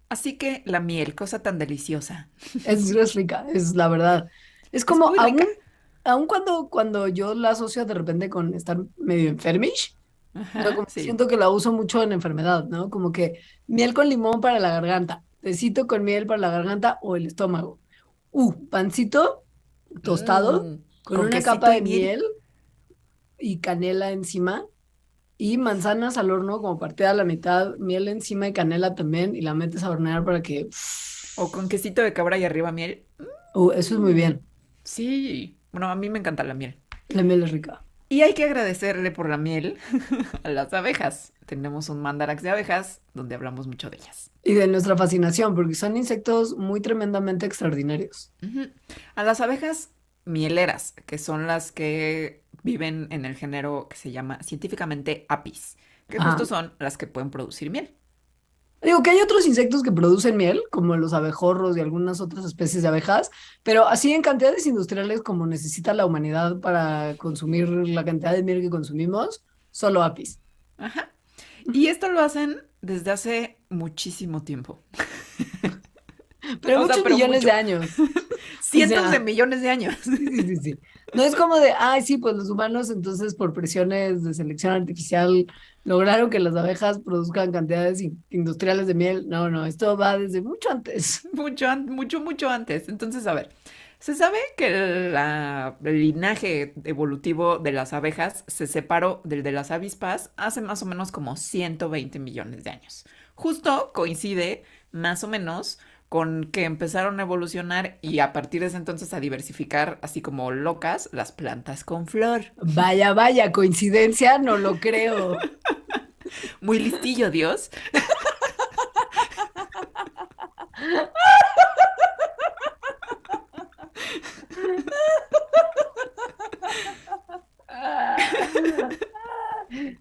Así que la miel, cosa tan deliciosa. Es rica, es la verdad. Es Es como muy rica. aún cuando yo la asocio de repente con estar medio enfermish, no, Ajá, como que sí. siento que la uso mucho en enfermedad, ¿no? Como que miel con limón para la garganta, tecito con miel para la garganta o el estómago. Pancito tostado Mm, con con una capa quesito y de miel. miel y canela encima y manzanas al horno como partida a la mitad, miel encima y canela también y la metes a hornear para que... O con quesito de cabra y arriba miel. Eso es muy Mm, bien. sí. Bueno, a mí me encanta la miel. La miel es rica. Y hay que agradecerle por la miel a las abejas. Tenemos un mandarax de abejas donde hablamos mucho de ellas. Y de nuestra fascinación, porque son insectos muy tremendamente extraordinarios. Ujú. A las abejas mieleras, que son las que viven en el género que se llama científicamente Apis, que justo Ajá. son las que pueden producir miel. Digo que hay otros insectos que producen miel, como los abejorros y algunas otras especies de abejas, pero así en cantidades industriales como necesita la humanidad para consumir la cantidad de miel que consumimos, solo apis. Ajá. Y esto lo hacen desde hace muchísimo tiempo. Pero O sea, muchos pero millones de mucho. años. O Cientos de sea, millones de años. sí, sí, sí, sí. No es como de, ay, sí, pues los humanos entonces por presiones de selección artificial lograron que las abejas produzcan cantidades industriales de miel. No, no, esto va desde mucho antes. Mucho, mucho, mucho antes. Entonces, a ver, se sabe que el linaje evolutivo de las abejas se separó del de las avispas hace más o menos como 120 millones de años. Justo coincide más o menos con que empezaron a evolucionar y a partir de ese entonces a diversificar, así como locas, las plantas con flor. Vaya, vaya, coincidencia, no lo creo. Muy listillo, Dios. Ah,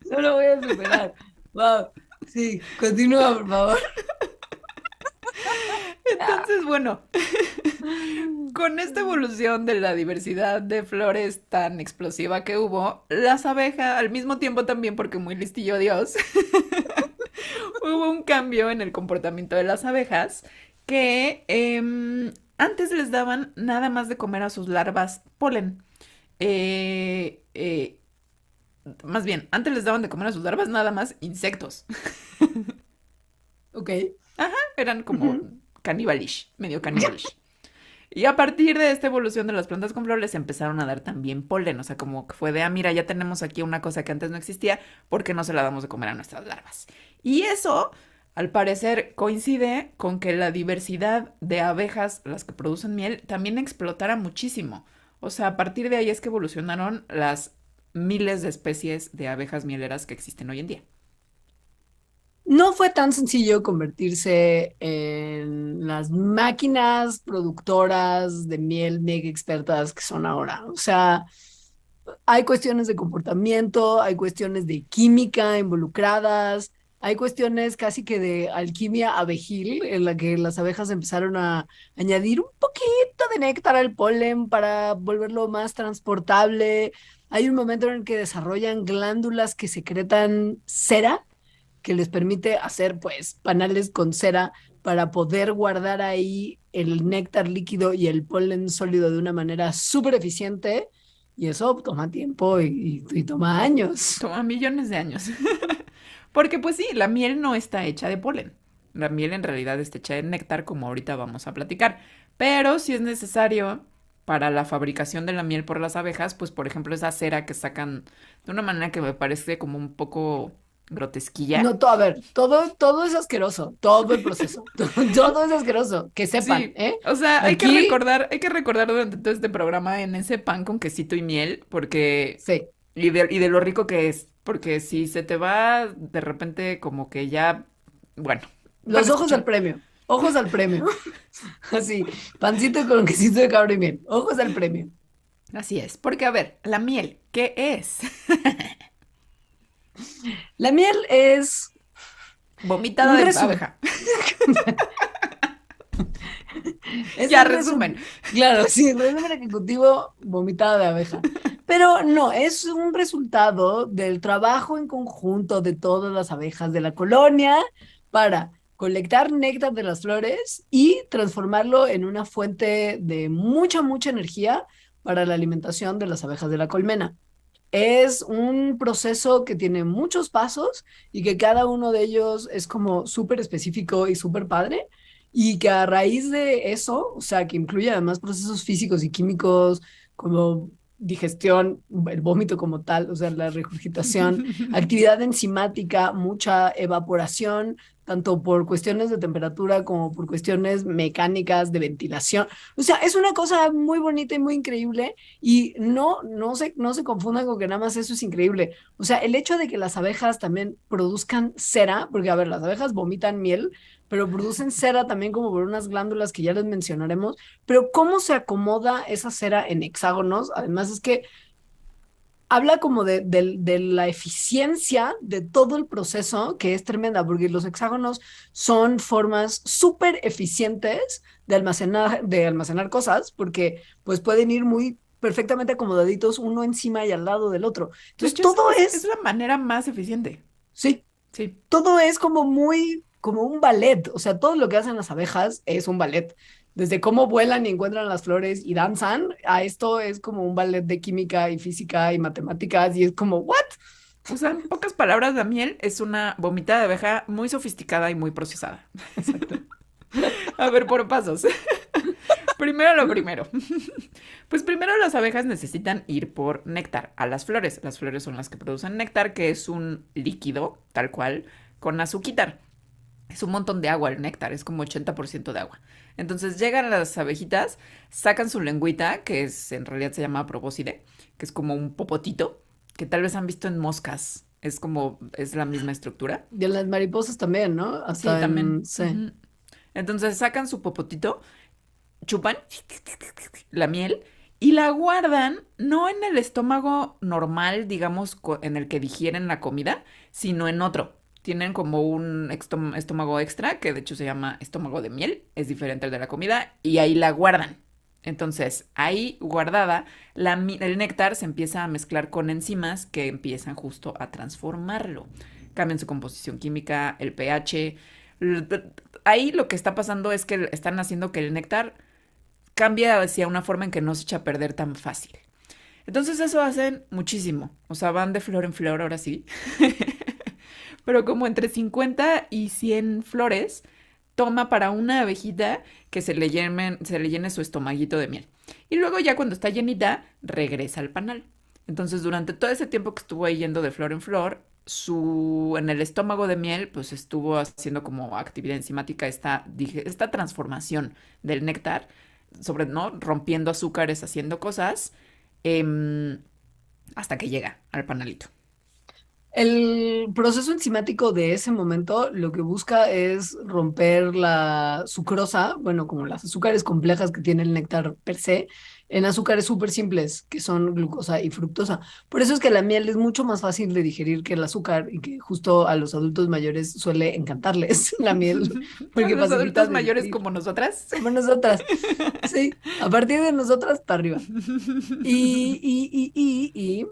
no lo voy a superar. Wow. Sí, continúa, por favor. Entonces, bueno, con esta evolución de la diversidad de flores tan explosiva que hubo, las abejas, al mismo tiempo también, porque muy listillo Dios, hubo un cambio en el comportamiento de las abejas que antes les daban nada más de comer a sus larvas polen. Eh, eh, Más bien, antes les daban de comer a sus larvas nada más insectos. Ok. Eran como Ujú. canibalish, medio canibalish. Y a partir de esta evolución de las plantas con flores se empezaron a dar también polen, o sea, como que fue de, mira, ya tenemos aquí una cosa que antes no existía, ¿por qué no se la damos de comer a nuestras larvas? Y eso, al parecer, coincide con que la diversidad de abejas, las que producen miel, también explotara muchísimo. O sea, a partir de ahí es que evolucionaron las miles de especies de abejas mieleras que existen hoy en día. No fue tan sencillo convertirse en las máquinas productoras de miel mega expertas que son ahora. O sea, hay cuestiones de comportamiento, hay cuestiones de química involucradas, hay cuestiones casi que de alquimia abejil en la que las abejas empezaron a añadir un poquito de néctar al polen para volverlo más transportable. Hay un momento en el que desarrollan glándulas que secretan cera que les permite hacer pues panales con cera para poder guardar ahí el néctar líquido y el polen sólido de una manera súper eficiente y eso toma tiempo y toma años. Toma millones de años. Porque pues sí, la miel no está hecha de polen. La miel en realidad está hecha de néctar, como ahorita vamos a platicar. Pero si es necesario para la fabricación de la miel por las abejas, pues por ejemplo esa cera que sacan de una manera que me parece como un poco grotesquilla. No, todo, a ver, todo es asqueroso, todo el proceso, todo es asqueroso, que sepan, Sí, ¿eh? o sea, Aquí, hay que recordar durante todo este programa en ese pan con quesito y miel, porque sí, y de lo rico que es, porque si se te va de repente como que ya, bueno, van a los escuchar. ojos al premio, así, pancito con quesito de cabra y miel, ojos al premio. Así es, porque a ver, la miel, ¿qué es? La miel es Vomitada un de resumen. abeja. Es Ya, un resumen. resumen, claro, sí, resumen ejecutivo vomitada de abeja. Pero no, es un resultado del trabajo en conjunto de todas las abejas de la colonia para colectar néctar de las flores y transformarlo en una fuente de mucha, mucha energía para la alimentación de las abejas de la colmena. Es un proceso que tiene muchos pasos y que cada uno de ellos es como súper específico y súper padre. Y que a raíz de eso, o sea, que incluye además procesos físicos y químicos como digestión, el vómito como tal, o sea, la regurgitación, actividad enzimática, mucha evaporación, tanto por cuestiones de temperatura como por cuestiones mecánicas de ventilación. O sea, es una cosa muy bonita y muy increíble y no se confundan con que nada más eso es increíble. O sea, el hecho de que las abejas también produzcan cera, porque a ver, las abejas vomitan miel, pero producen cera también como por unas glándulas que ya les mencionaremos, pero cómo se acomoda esa cera en hexágonos, además es que habla como de la eficiencia de todo el proceso, que es tremenda, porque los hexágonos son formas súper eficientes de almacenar cosas, porque pues pueden ir muy perfectamente acomodaditos uno encima y al lado del otro. De Entonces, hecho, todo es es, la manera más eficiente. sí, Sí. todo es como muy, como un ballet, o sea, todo lo que hacen las abejas es un ballet. Desde cómo vuelan y encuentran las flores y danzan, a esto es como un ballet de química y física y matemáticas y es como, ¿what? O sea, en pocas palabras, la miel es una vomitada de abeja muy sofisticada y muy procesada. Exacto. A ver, por pasos. Primero lo primero. Pues primero las abejas necesitan ir por néctar a las flores. Las flores son las que producen néctar, que es un líquido, tal cual, con azuquitar. Es un montón de agua el néctar, es como 80% de agua. Entonces llegan las abejitas, sacan su lengüita, que es en realidad se llama probóscide, que es como un popotito, que tal vez han visto en moscas. Es como, es la misma estructura. Y en las mariposas también, ¿no? Sí, Hasta también. en, sí. Ujú. Entonces sacan su popotito, chupan la miel y la guardan no en el estómago normal, digamos, en el que digieren la comida, sino en otro. Tienen como un estómago extra, que de hecho se llama estómago de miel, es diferente al de la comida, y ahí la guardan. Entonces, ahí guardada, el néctar se empieza a mezclar con enzimas que empiezan justo a transformarlo. Cambian su composición química, el pH. Ahí lo que está pasando es que están haciendo que el néctar cambia hacia una forma en que no se echa a perder tan fácil. Entonces eso hacen muchísimo. O sea, van de flor en flor, ahora sí. Pero como entre 50 y 100 flores toma para una abejita que se le llene su estomaguito de miel. Y luego ya cuando está llenita, regresa al panal. Entonces durante todo ese tiempo que estuvo ahí yendo de flor en flor, en el estómago de miel, pues estuvo haciendo como actividad enzimática esta transformación del néctar, sobre, ¿no? Rompiendo azúcares, haciendo cosas, em, hasta que llega al panalito. El proceso enzimático de ese momento lo que busca es romper la sucrosa, bueno, como las azúcares complejas que tiene el néctar per se, en azúcares súper simples, que son glucosa y fructosa. Por eso es que la miel es mucho más fácil de digerir que el azúcar y que justo a los adultos mayores suele encantarles la miel, A porque los facilita adultos de mayores digerir, como nosotras. como nosotras. Sí, a partir de nosotras para arriba. Y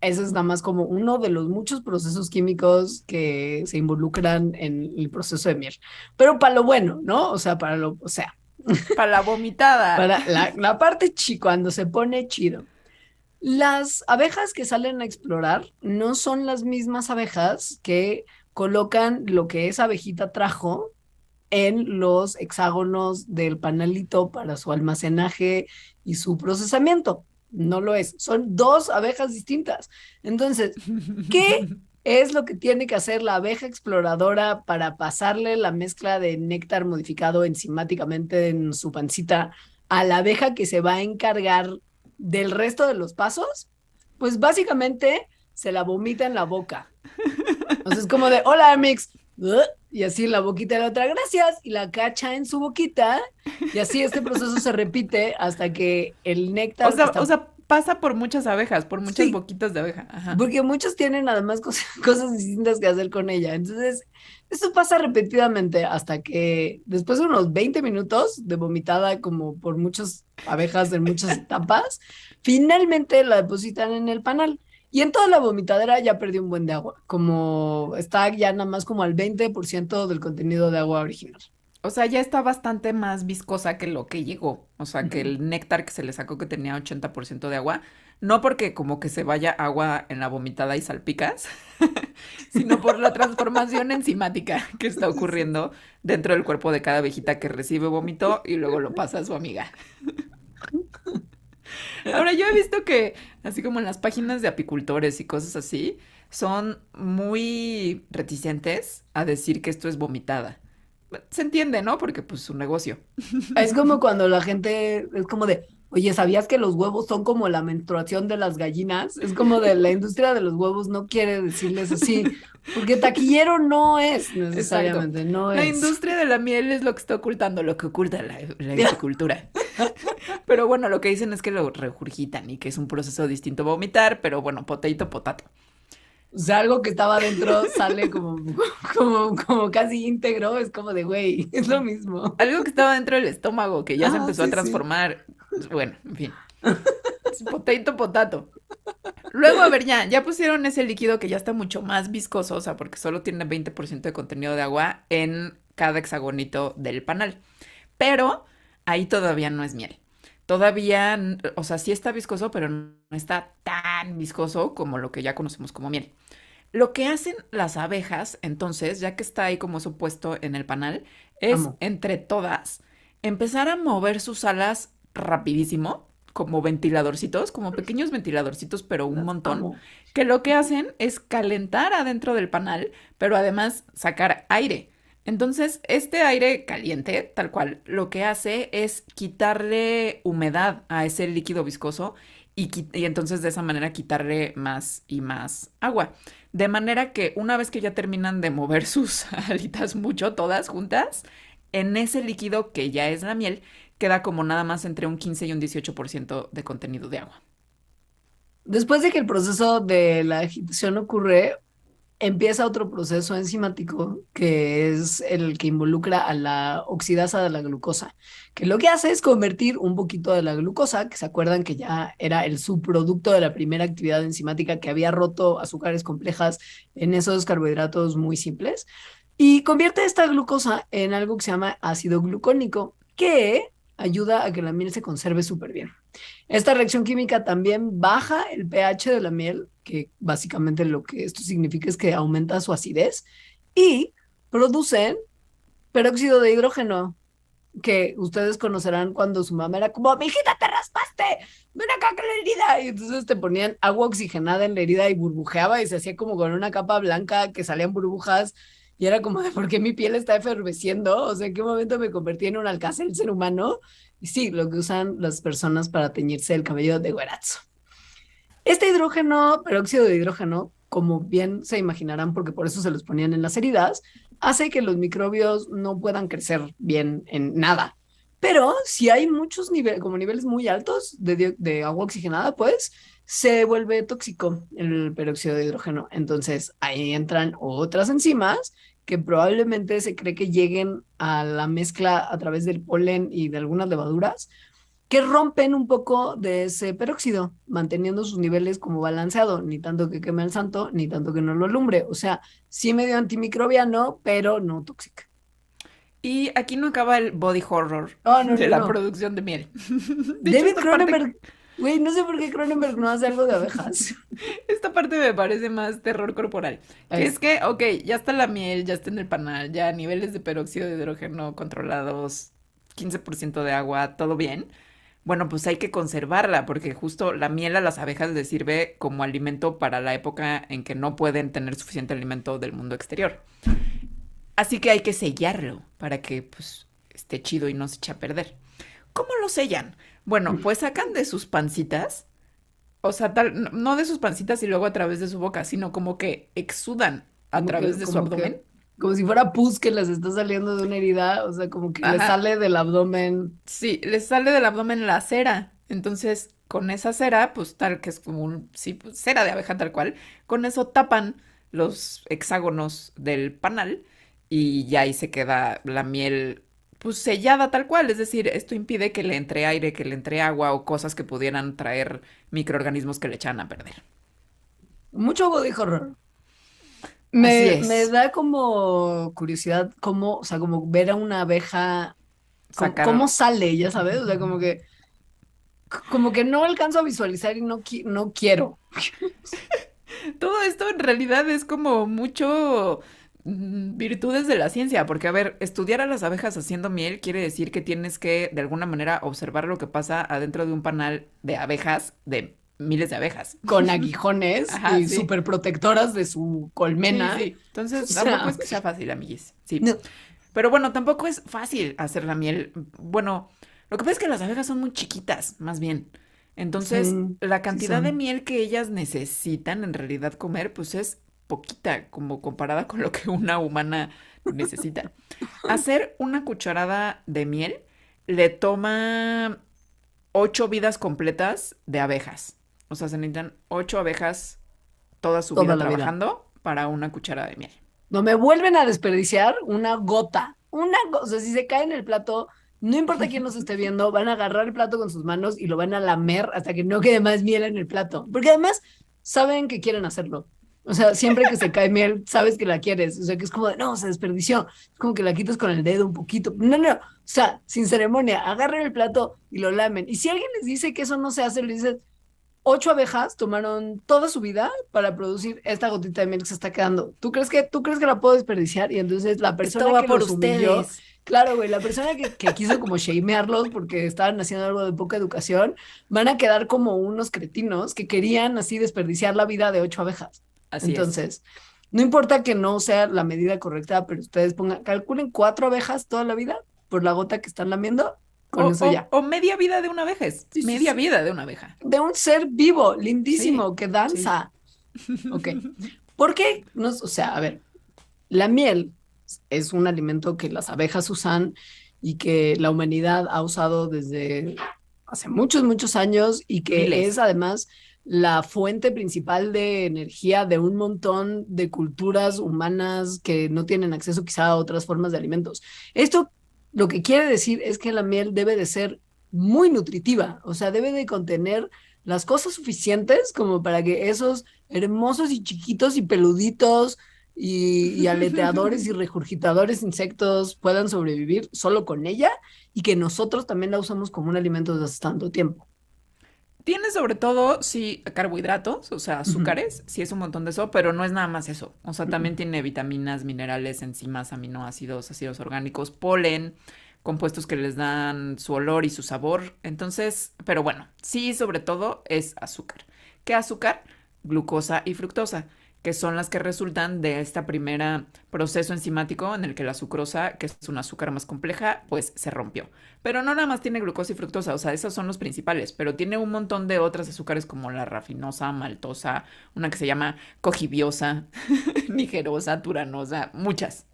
eso es nada más como uno de los muchos procesos químicos que se involucran en el proceso de miel. Pero para lo bueno, ¿no? O sea, o sea, Para la vomitada. para la parte cuando se pone chido. Las abejas que salen a explorar no son las mismas abejas que colocan lo que esa abejita trajo en los hexágonos del panalito para su almacenaje y su procesamiento. No lo es. Son dos abejas distintas. Entonces, ¿qué es lo que tiene que hacer la abeja exploradora para pasarle la mezcla de néctar modificado enzimáticamente en su pancita a la abeja que se va a encargar del resto de los pasos? Pues básicamente se la vomita en la boca. Entonces, como de, hola, Mix. Y así la boquita de la otra, gracias. Y la cacha en su boquita. Y así este proceso se repite hasta que el néctar que O está... sea, pasa por muchas abejas, por muchas Sí, boquitas de abeja. Ajá. porque muchos tienen además cosas distintas que hacer con ella. Entonces, esto pasa repetidamente hasta que después de unos 20 minutos de vomitada como por muchas abejas en muchas etapas, finalmente la depositan en el panal. Y en toda la vomitadera ya perdió un buen de agua, como está ya nada más como al 20% del contenido de agua original. O sea, ya está bastante más viscosa que lo que llegó. O sea, que Ujú. el néctar que se le sacó que tenía 80% de agua, no porque como que se vaya agua en la vomitada y salpicas, sino por la transformación enzimática que está Sí, sí. ocurriendo dentro del cuerpo de cada abejita que recibe vómito y luego lo pasa a su amiga. Ahora, yo he visto que, así como en las páginas de apicultores y cosas así, son muy reticentes a decir que esto es vomitada. Se entiende, ¿no? Porque pues su negocio. Es como cuando la gente es como de, oye, ¿sabías que los huevos son como la menstruación de las gallinas? Es como de la industria de los huevos no quiere decirles así, porque taquillero no es Exacto. necesariamente, no La es. industria de la miel es lo que está ocultando, lo que oculta la apicultura. Pero bueno, lo que dicen es que lo regurgitan y que es un proceso distinto a vomitar, pero bueno, potato, potato. O sea, algo que estaba adentro sale como, como casi íntegro, es como de, güey, es lo mismo. Algo que estaba dentro del estómago, que ya se Ah, empezó a sí, sí. transformar. Bueno, en fin. Es potato, potato. Luego, a ver, ya pusieron ese líquido que ya está mucho más viscoso, o sea, porque solo tiene 20% de contenido de agua en cada hexagonito del panal. Pero ahí todavía no es miel. Todavía, o sea, sí está viscoso, pero no está tan viscoso como lo que ya conocemos como miel. Lo que hacen las abejas, entonces, ya que está ahí como supuesto en el panal, es Amo. entre todas empezar a mover sus alas rapidísimo, como ventiladorcitos, como pequeños ventiladorcitos, pero un Las montón, amo. que lo que hacen es calentar adentro del panal, pero además sacar aire. Entonces, este aire caliente, tal cual, lo que hace es quitarle humedad a ese líquido viscoso y entonces de esa manera quitarle más y más agua. De manera que una vez que ya terminan de mover sus alitas mucho, todas juntas, en ese líquido que ya es la miel, queda como nada más entre un 15 y un 18% de contenido de agua. Después de que el proceso de la agitación ocurre, empieza otro proceso enzimático que es el que involucra a la oxidasa de la glucosa, que lo que hace es convertir un poquito de la glucosa, que se acuerdan que ya era el subproducto de la primera actividad enzimática que había roto azúcares complejas en esos carbohidratos muy simples, y convierte esta glucosa en algo que se llama ácido glucónico, que ayuda a que la miel se conserve súper bien. Esta reacción química también baja el pH de la miel, que básicamente lo que esto significa es que aumenta su acidez, y producen peróxido de hidrógeno, que ustedes conocerán cuando su mamá era como, mijita, te raspaste, ven acá con la herida. Y entonces te ponían agua oxigenada en la herida y burbujeaba y se hacía como con una capa blanca que salían burbujas. Y era como de, ¿por qué mi piel está efervesciendo? O sea, ¿en qué momento me convertí en un alcázar ser humano? Y sí, lo que usan las personas para teñirse el cabello de güerazo. Este hidrógeno, peróxido de hidrógeno, como bien se imaginarán, porque por eso se los ponían en las heridas, hace que los microbios no puedan crecer bien en nada. Pero si hay muchos niveles, como niveles muy altos de agua oxigenada, pues se vuelve tóxico el peróxido de hidrógeno. Entonces ahí entran otras enzimas que probablemente se cree que lleguen a la mezcla a través del polen y de algunas levaduras que rompen un poco de ese peróxido, manteniendo sus niveles como balanceado, ni tanto que queme el santo, ni tanto que no lo alumbre. O sea, sí medio antimicrobiano, pero no tóxica. Y aquí no acaba el body horror No, no, de no, la no. producción de miel. De hecho, David Cronenberg, güey, no sé por qué Cronenberg no hace algo de abejas. esta parte me parece más terror corporal. Que es que, ok, ya está la miel, ya está en el panal, ya niveles de peróxido de hidrógeno controlados, 15% de agua, todo bien. Bueno, pues hay que conservarla porque justo la miel a las abejas les sirve como alimento para la época en que no pueden tener suficiente alimento del mundo exterior. Así que hay que sellarlo para que pues esté chido y no se eche a perder. ¿Cómo lo sellan? Bueno, pues sacan de sus pancitas, o sea, no de sus pancitas y luego a través de su boca, sino como que exudan a como través que, de su como que, abdomen. como si fuera pus que les está saliendo de una herida, o sea, como que les Ajá, sale del abdomen. sí, les sale del abdomen la cera. Entonces, con esa cera, pues tal que es como un, sí, pues, cera de abeja tal cual, con eso tapan los hexágonos del panal y ya ahí se queda la miel, pues sellada tal cual. Es decir, esto impide que le entre aire, que le entre agua o cosas que pudieran traer microorganismos que le echan a perder. Mucho body horror. Así Me es. da como curiosidad cómo, o sea, como ver a una abeja, cómo Sacar. sale, ya sabes, o sea, como que no alcanzo a visualizar y no quiero. Todo esto en realidad es como mucho virtudes de la ciencia, porque a ver, estudiar a las abejas haciendo miel quiere decir que tienes que de alguna manera observar lo que pasa adentro de un panal de abejas, de miles de abejas. Con aguijones Ajá, y sí. súper protectoras de su Sí, colmena. sí. O Entonces, tampoco sea, es que sea fácil, amiguis. Sí. no. Pero bueno, tampoco es fácil hacer la miel. Bueno, lo que pasa es que las abejas son muy chiquitas, más bien. Entonces, Sí, la sí cantidad de son. miel que ellas necesitan en realidad comer, pues es poquita, como comparada con lo que una humana necesita. Hacer una cucharada de miel le toma 8 vidas completas de abejas. O sea, se necesitan 8 abejas toda su Toda vida la vida. trabajando para una cucharada de miel. No me vuelven a desperdiciar una gota. O sea, si se cae en el plato, no importa quién nos esté viendo, van a agarrar el plato con sus manos y lo van a lamer hasta que no quede más miel en el plato. Porque además saben que quieren hacerlo. O sea, siempre que se cae miel, sabes que la quieres. O sea, que es como de, no, se desperdició. Es como que la quitas con el dedo un poquito. No, no. O sea, sin ceremonia, agarren el plato y lo lamen. Y si alguien les dice que eso no se hace, les dices, 8 abejas tomaron toda su vida para producir esta gotita de miel que se está quedando. ¿Tú crees que la puedo desperdiciar? Y entonces la Esto persona va que por los humilló, ustedes. claro, güey, la persona que quiso como shamearlos porque estaban haciendo algo de poca educación, van a quedar como unos cretinos que querían así desperdiciar la vida de 8 abejas. Así es. Entonces, no importa que no sea la medida correcta, pero ustedes calculen 4 abejas toda la vida por la gota que están lamiendo, O, con eso o, ya. o media vida de una abeja. Es Sí, sí, media sí. vida de una abeja. De un ser vivo, Sí, lindísimo, que sí. danza. Ok. ¿Por qué? O sea, a ver, la miel es un alimento que las abejas usan y que la humanidad ha usado desde hace muchos, muchos años y que es Miles. además la fuente principal de energía de un montón de culturas humanas que no tienen acceso quizá a otras formas de alimentos. Esto lo que quiere decir es que la miel debe de ser muy nutritiva, o sea, debe de contener las cosas suficientes como para que esos hermosos y chiquitos y peluditos y aleteadores y regurgitadores insectos puedan sobrevivir solo con ella y que nosotros también la usamos como un alimento desde hace tanto tiempo. Tiene sobre todo, sí, carbohidratos, o sea, Ujú, azúcares, sí es un montón de eso, pero no es nada más eso. O sea, ujú. también tiene vitaminas, minerales, enzimas, aminoácidos, ácidos orgánicos, polen, compuestos que les dan su olor y su sabor. Entonces, pero bueno, sí, sobre todo es azúcar. ¿Qué azúcar? Glucosa y fructosa, que son las que resultan de esta primera proceso enzimático en el que la sucrosa, que es una azúcar más compleja, pues se rompió. Pero no nada más tiene glucosa y fructosa, o sea, esos son los principales, pero tiene un montón de otras azúcares como la rafinosa, maltosa, una que se llama cojibiosa, nigerosa, turanosa, muchas.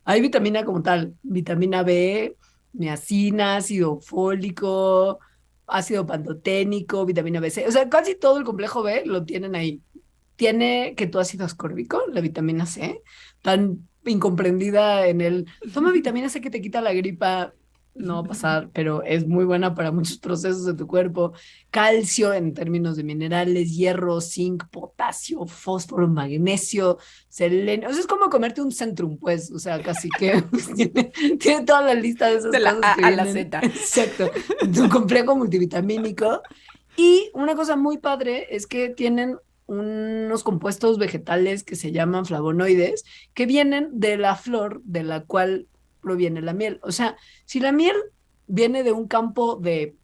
Hay vitamina como tal, vitamina B, niacina, ácido fólico, ácido pantoténico, vitamina B6, o sea, casi todo el complejo B lo tienen ahí. Tiene ketoácido ascórbico, la vitamina C, tan incomprendida en el, toma vitamina C que te quita la gripa, no va a pasar, pero es muy buena para muchos procesos de tu cuerpo. Calcio en términos de minerales, hierro, zinc, potasio, fósforo, magnesio, selenio. O sea, es como comerte un Centrum, pues, o sea, casi que tiene toda la lista de esas De la cosas A que a la vienen, Z. exacto, en tu complejo multivitamínico. Y una cosa muy padre es que tienen unos compuestos vegetales que se llaman flavonoides, que vienen de la flor de la cual proviene la miel. O sea, si la miel viene de un campo de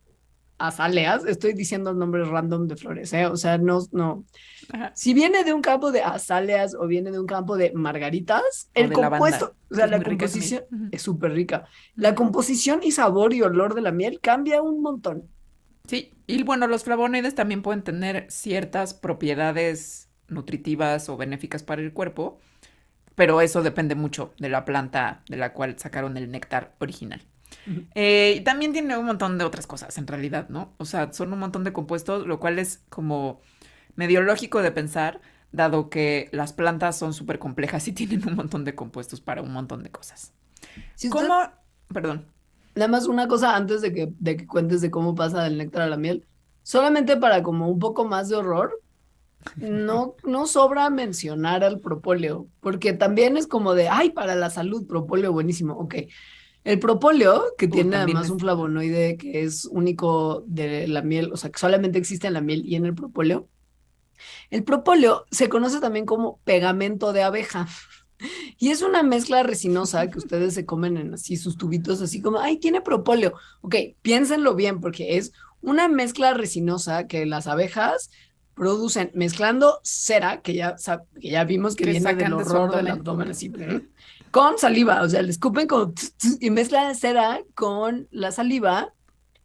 azaleas, estoy diciendo nombres random de flores, ¿eh? O sea, no, no. Ajá. Si viene de un campo de azaleas o viene de un campo de margaritas, O el de lavanda, compuesto, o que sea, es la muy rica también. composición Ujú, es súper rica. La ujú. composición y sabor y olor de la miel cambia un montón. Sí, y bueno, los flavonoides también pueden tener ciertas propiedades nutritivas o benéficas para el cuerpo, pero eso depende mucho de la planta de la cual sacaron el néctar original. Y también tiene un montón de otras cosas, en realidad, ¿no? O sea, son un montón de compuestos, lo cual es como medio lógico de pensar, dado que las plantas son súper complejas y tienen un montón de compuestos para un montón de cosas. Si usted, ¿Cómo? Perdón. nada más una cosa antes de que cuentes de cómo pasa del néctar a la miel, solamente para como un poco más de horror. no sobra mencionar al propóleo, porque también es como de, ay, para la salud, propóleo buenísimo. Ok, el propóleo, que tiene También además un es... flavonoide que es único de la miel, o sea, que solamente existe en la miel y en el propóleo. El propóleo se conoce también como pegamento de abeja. Y es una mezcla resinosa que ustedes se comen en así sus tubitos, así como, ay, tiene propóleo. Ok, piénsenlo bien, porque es una mezcla resinosa que las abejas producen mezclando cera, que ya vimos que que viene del sacan de su horror del abdomen. abdomen, así, con saliva. O sea, le escupen como y mezclan cera con la saliva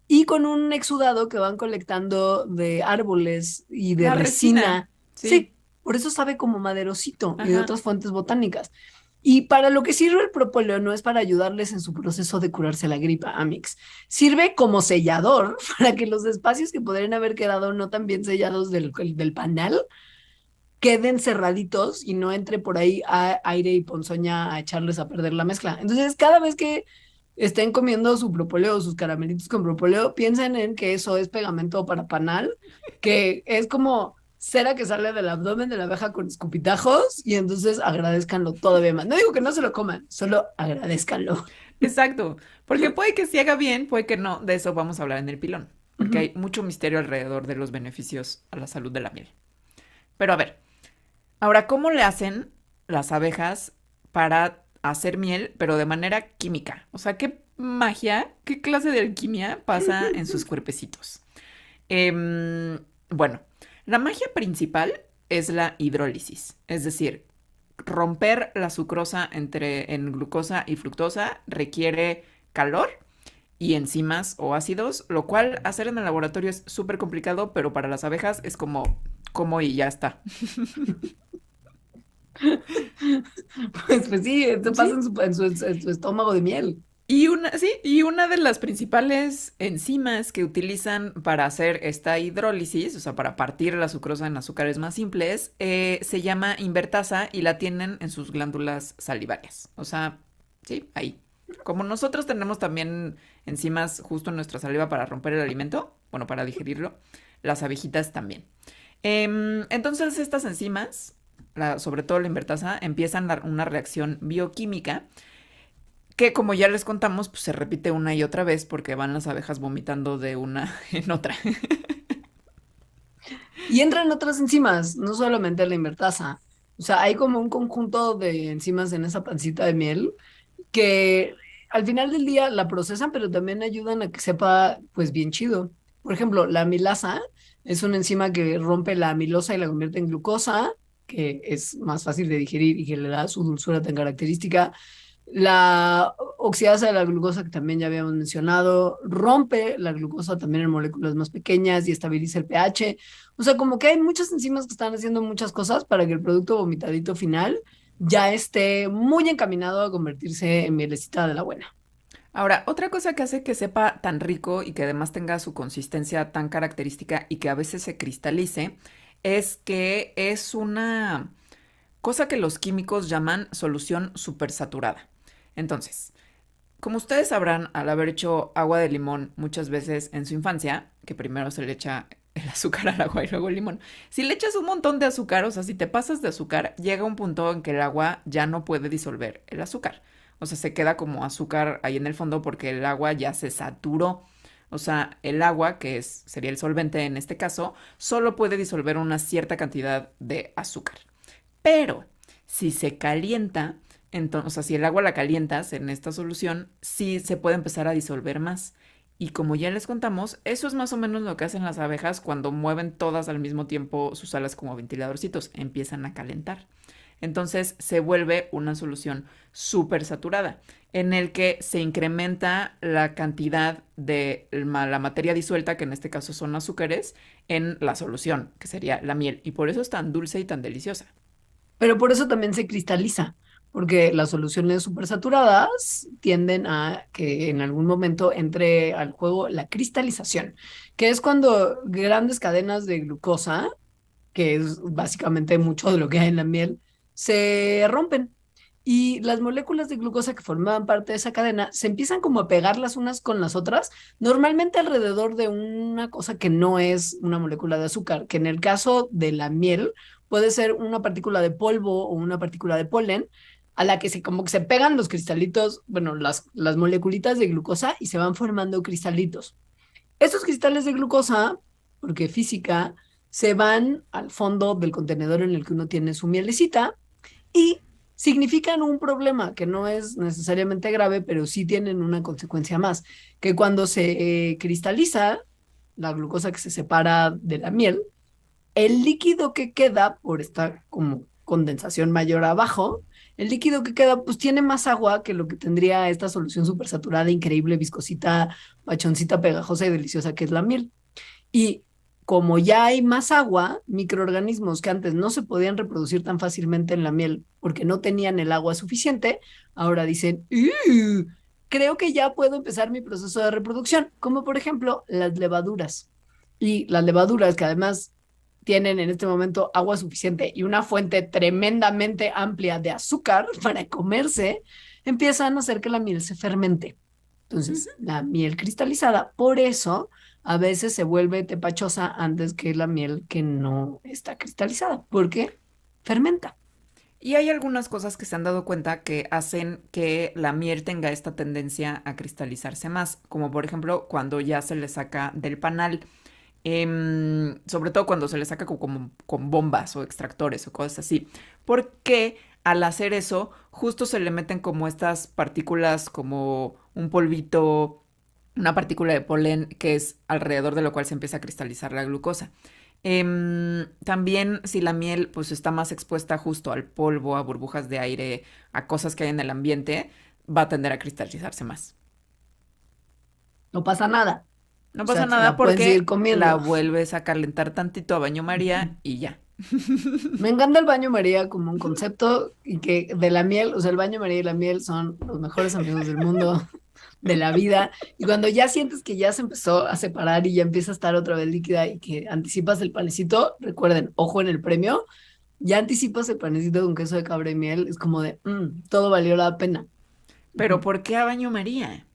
y con un exudado que van colectando de árboles y de La resina, resina. sí. Sí, por eso sabe como maderosito y de Ajá. otras fuentes botánicas. Y para lo que sirve el propóleo no es para ayudarles en su proceso de curarse la gripa, Amix. Sirve como sellador para que los espacios que podrían haber quedado no tan bien sellados del panal queden cerraditos y no entre por ahí aire y ponzoña a echarles a perder la mezcla. Entonces, cada vez que estén comiendo su propóleo o sus caramelitos con propóleo, piensen en que eso es pegamento para panal, que es como cera que sale del abdomen de la abeja con escupitajos y entonces agradezcanlo todavía más. No digo que no se lo coman, solo agradezcanlo. Exacto. Porque puede que se haga bien, puede que no. De eso vamos a hablar en el pilón. Porque hay mucho misterio alrededor de los beneficios a la salud de la miel. Pero a ver, ahora, ¿cómo le hacen las abejas para hacer miel, pero de manera química? O sea, ¿qué magia, qué clase de alquimia pasa en sus cuerpecitos? Bueno, la magia principal es la hidrólisis, es decir, romper la sucrosa en glucosa y fructosa requiere calor y enzimas o ácidos, lo cual hacer en el laboratorio es súper complicado, pero para las abejas es como y ya está. Pues sí, esto pasa Sí. en su estómago de miel. Y una de las principales enzimas que utilizan para hacer esta hidrólisis, o sea, para partir la sucrosa en azúcares más simples, se llama invertasa y la tienen en sus glándulas salivarias. O sea, sí, ahí. Como nosotros tenemos también enzimas justo en nuestra saliva para romper el alimento, bueno, para digerirlo, las abejitas también. Entonces, estas enzimas, sobre todo la invertasa, empiezan una reacción bioquímica que como ya les contamos, pues se repite una y otra vez porque van las abejas vomitando de una en otra. Y entran otras enzimas, no solamente la invertasa. O sea, hay como un conjunto de enzimas en esa pancita de miel que al final del día la procesan, pero también ayudan a que sepa, pues, bien chido. Por ejemplo, la amilasa es una enzima que rompe la amilosa y la convierte en glucosa, que es más fácil de digerir y que le da su dulzura tan característica. La oxidasa de la glucosa, que también ya habíamos mencionado, rompe la glucosa también en moléculas más pequeñas y estabiliza el pH. O sea, como que hay muchas enzimas que están haciendo muchas cosas para que el producto vomitadito final ya esté muy encaminado a convertirse en mielecita de la buena. Ahora, otra cosa que hace que sepa tan rico y que además tenga su consistencia tan característica y que a veces se cristalice, es que es una cosa que los químicos llaman solución supersaturada. Entonces, como ustedes sabrán, al haber hecho agua de limón muchas veces en su infancia, que primero se le echa el azúcar al agua y luego el limón, si le echas un montón de azúcar, o sea, si te pasas de azúcar, llega un punto en que el agua ya no puede disolver el azúcar. O sea, se queda como azúcar ahí en el fondo porque el agua ya se saturó. O sea, el agua, que sería el solvente en este caso, solo puede disolver una cierta cantidad de azúcar. Pero si se calienta, entonces, o sea, si el agua la calientas en esta solución, sí se puede empezar a disolver más. Y como ya les contamos, eso es más o menos lo que hacen las abejas cuando mueven todas al mismo tiempo sus alas como ventiladorcitos, empiezan a calentar. Entonces se vuelve una solución súper saturada, en el que se incrementa la cantidad de la materia disuelta, que en este caso son azúcares, en la solución, que sería la miel. Y por eso es tan dulce y tan deliciosa. Pero por eso también se cristaliza, porque las soluciones supersaturadas tienden a que en algún momento entre al juego la cristalización, que es cuando grandes cadenas de glucosa, que es básicamente mucho de lo que hay en la miel, se rompen. y las moléculas de glucosa que formaban parte de esa cadena se empiezan como a pegar las unas con las otras, normalmente alrededor de una cosa que no es una molécula de azúcar, que en el caso de la miel puede ser una partícula de polvo o una partícula de polen, a la que se como que se pegan los cristalitos, bueno, las moleculitas de glucosa y se van formando cristalitos. Estos cristales de glucosa, porque física, se van al fondo del contenedor en el que uno tiene su mielecita y significan un problema que no es necesariamente grave, pero sí tienen una consecuencia más, que cuando se cristaliza la glucosa que se separa de la miel, el líquido que queda por esta como condensación mayor abajo, el líquido que queda pues tiene más agua que lo que tendría esta solución súper saturada, increíble, viscosita, pachoncita, pegajosa y deliciosa que es la miel. Y como ya hay más agua, microorganismos que antes no se podían reproducir tan fácilmente en la miel porque no tenían el agua suficiente, ahora dicen, creo que ya puedo empezar mi proceso de reproducción, como por ejemplo las levaduras. Y las levaduras que además tienen en este momento agua suficiente y una fuente tremendamente amplia de azúcar para comerse, empiezan a hacer que la miel se fermente. Entonces, la miel cristalizada, por eso a veces se vuelve tepachosa antes que la miel que no está cristalizada, porque fermenta. Y hay algunas cosas que se han dado cuenta que hacen que la miel tenga esta tendencia a cristalizarse más, como por ejemplo cuando ya se le saca del panal, sobre todo cuando se le saca como con bombas o extractores o cosas así, porque al hacer eso justo se le meten como estas partículas, como un polvito, una partícula de polen que es alrededor de lo cual se empieza a cristalizar la glucosa. También si la miel pues está más expuesta justo al polvo, a burbujas de aire, a cosas que hay en el ambiente, va a tender a cristalizarse más. No pasa nada. No O pasa sea, nada la pueden seguir porque la comiendo. vuelves a calentar tantito a baño María y ya. Me encanta el baño María como un concepto y que de la miel, o sea, el baño María y la miel son los mejores amigos del mundo, de la vida. Y cuando ya sientes que ya se empezó a separar y ya empieza a estar otra vez líquida y que anticipas el panecito, recuerden, ojo en el premio, ya anticipas el panecito con queso de cabra y miel, es como de, todo valió la pena. Pero Ujú. ¿por qué a baño María?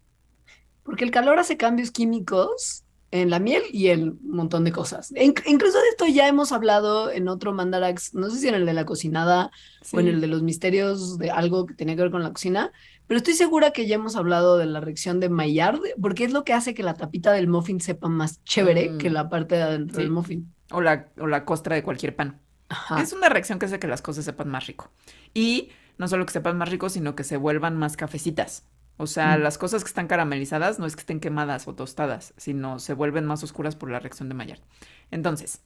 Porque el calor hace cambios químicos en la miel y en un montón de cosas. Incluso de esto ya hemos hablado en otro Mandarax, no sé si en el de la cocinada o en el Sí. de los misterios de algo que tenía que ver con la cocina, pero estoy segura que ya hemos hablado de la reacción de Maillard, porque es lo que hace que la tapita del muffin sepa más chévere que Mm, la parte de adentro del sí. muffin. O la costra de cualquier pan. Es Ajá. una reacción que hace que las cosas sepan más rico. Y no solo que sepan más rico, sino que se vuelvan más cafecitas. O sea, Mm. las cosas que están caramelizadas no es que estén quemadas o tostadas, sino se vuelven más oscuras por la reacción de Maillard. Entonces,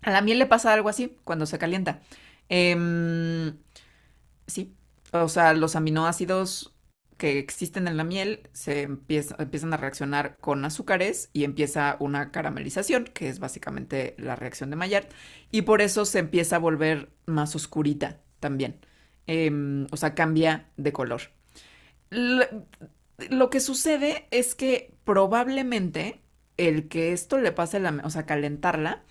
a la miel le pasa algo así cuando se calienta. Em, sí, o sea, los aminoácidos que existen en la miel empiezan a reaccionar con azúcares y empieza una caramelización, que es básicamente la reacción de Maillard, y por eso se empieza a volver más oscurita también. O sea, cambia de color. Lo, lo que sucede es que probablemente el que esto le pase, o sea, calentarla,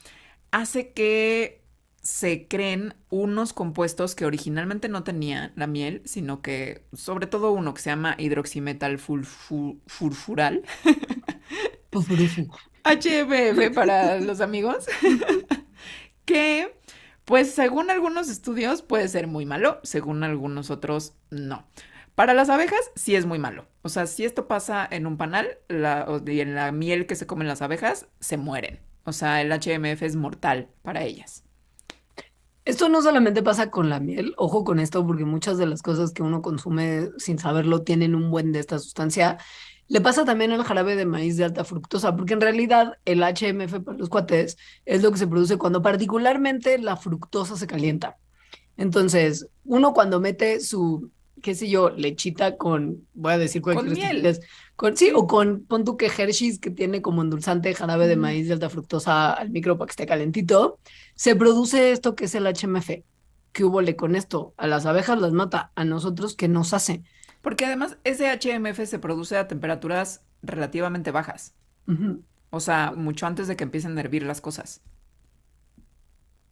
hace que se creen unos compuestos que originalmente no tenía la miel, sino que sobre todo uno que se llama hidroximetal furfural, Fufurufu. HMF para los amigos, que pues según algunos estudios puede ser muy malo, según algunos otros no. Para las abejas sí es muy malo. O sea, si esto pasa en un panal y en la miel que se comen las abejas, se mueren. O sea, el HMF es mortal para ellas. Esto no solamente pasa con la miel, ojo con esto, porque muchas de las cosas que uno consume sin saberlo tienen un buen de esta sustancia. Le pasa también al jarabe de maíz de alta fructosa, porque en realidad el HMF para los cuates es lo que se produce cuando particularmente la fructosa se calienta. Entonces, uno cuando mete su, qué sé yo, lechita con, voy a decir Con cualquier miel. estupidez, con, sí, o Sí. con, pon tú que Hershey's, que tiene como endulzante jarabe de Ujú. maíz de alta fructosa al micro para que esté calentito, se produce esto que es el HMF. ¿Qué hubole con esto? A las abejas las mata, a nosotros, ¿qué nos hace? Porque además ese HMF se produce a temperaturas relativamente bajas. Ujú. O sea, mucho antes de que empiecen a hervir las cosas.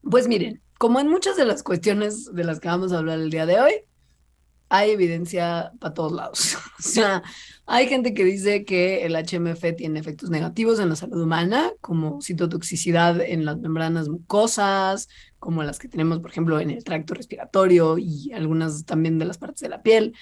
Pues miren, como en muchas de las cuestiones de las que vamos a hablar el día de hoy, hay evidencia para todos lados. O sea, hay gente que dice que el HMF tiene efectos negativos en la salud humana, como citotoxicidad en las membranas mucosas, como las que tenemos, por ejemplo, en el tracto respiratorio y algunas también de las partes de la piel,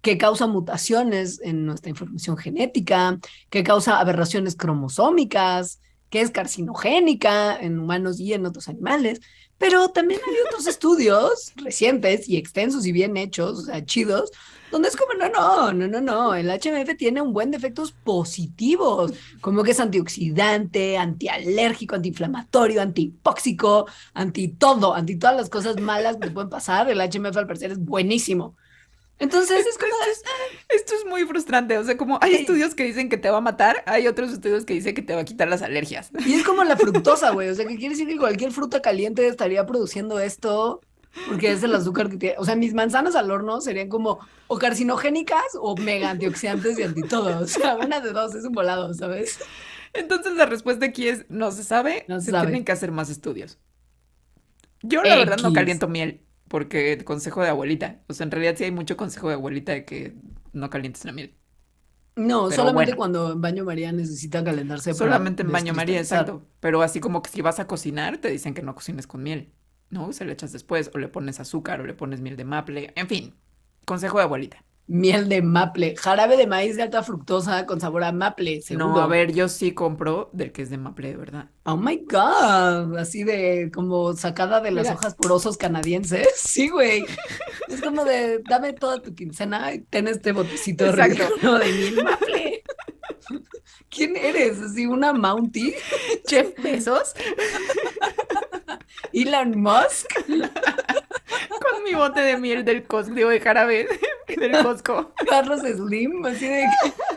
que causa mutaciones en nuestra información genética, que causa aberraciones cromosómicas, que es carcinogénica en humanos y en otros animales. Pero también hay otros estudios recientes y extensos y bien hechos, o sea, chidos, donde es como, no, el HMF tiene un buen de efectos positivos, como que es antioxidante, antialérgico, antiinflamatorio, antihipóxico, anti todo, anti todas las cosas malas que te pueden pasar. El HMF al parecer es buenísimo. Entonces es Esto, como esto es, esto es muy frustrante. O sea, como hay de, estudios que dicen que te va a matar, hay otros estudios que dicen que te va a quitar las alergias. y es como la fructosa, güey. O sea, que quiere decir que cualquier fruta caliente estaría produciendo esto porque es el azúcar que tiene. O sea, mis manzanas al horno serían como o carcinogénicas o mega antioxidantes y anti todo. O sea, una de dos es un volado, ¿sabes? Entonces la respuesta aquí es, no se sabe, No se se sabe. tienen que hacer más estudios. Yo la verdad no X. caliento miel, porque el consejo de abuelita. O sea, en realidad sí hay mucho consejo de abuelita de que no calientes la miel. No, Pero solamente bueno, cuando en baño María necesita calentarse para solamente en baño María, descristalizar. exacto. Pero así como que si vas a cocinar, te dicen que no cocines con miel, ¿no? Se le echas después, o le pones azúcar, o le pones miel de maple, en fin, consejo de abuelita. Miel de maple, jarabe de maíz de alta fructosa con sabor a maple, No, a seguro. ver, yo sí compro del que es de maple, de verdad. Oh my God, así de como sacada de las Mira, hojas por osos canadienses. Sí, güey. Es como de, dame toda tu quincena y ten este botecito exacto. ridículo de miel maple. ¿Quién eres? ¿Así una Mountie? Jeff Bezos ¿Elon Musk? con mi bote de miel del Costco, digo, de jarabe del Costco. ¿Carlos Slim? Así de,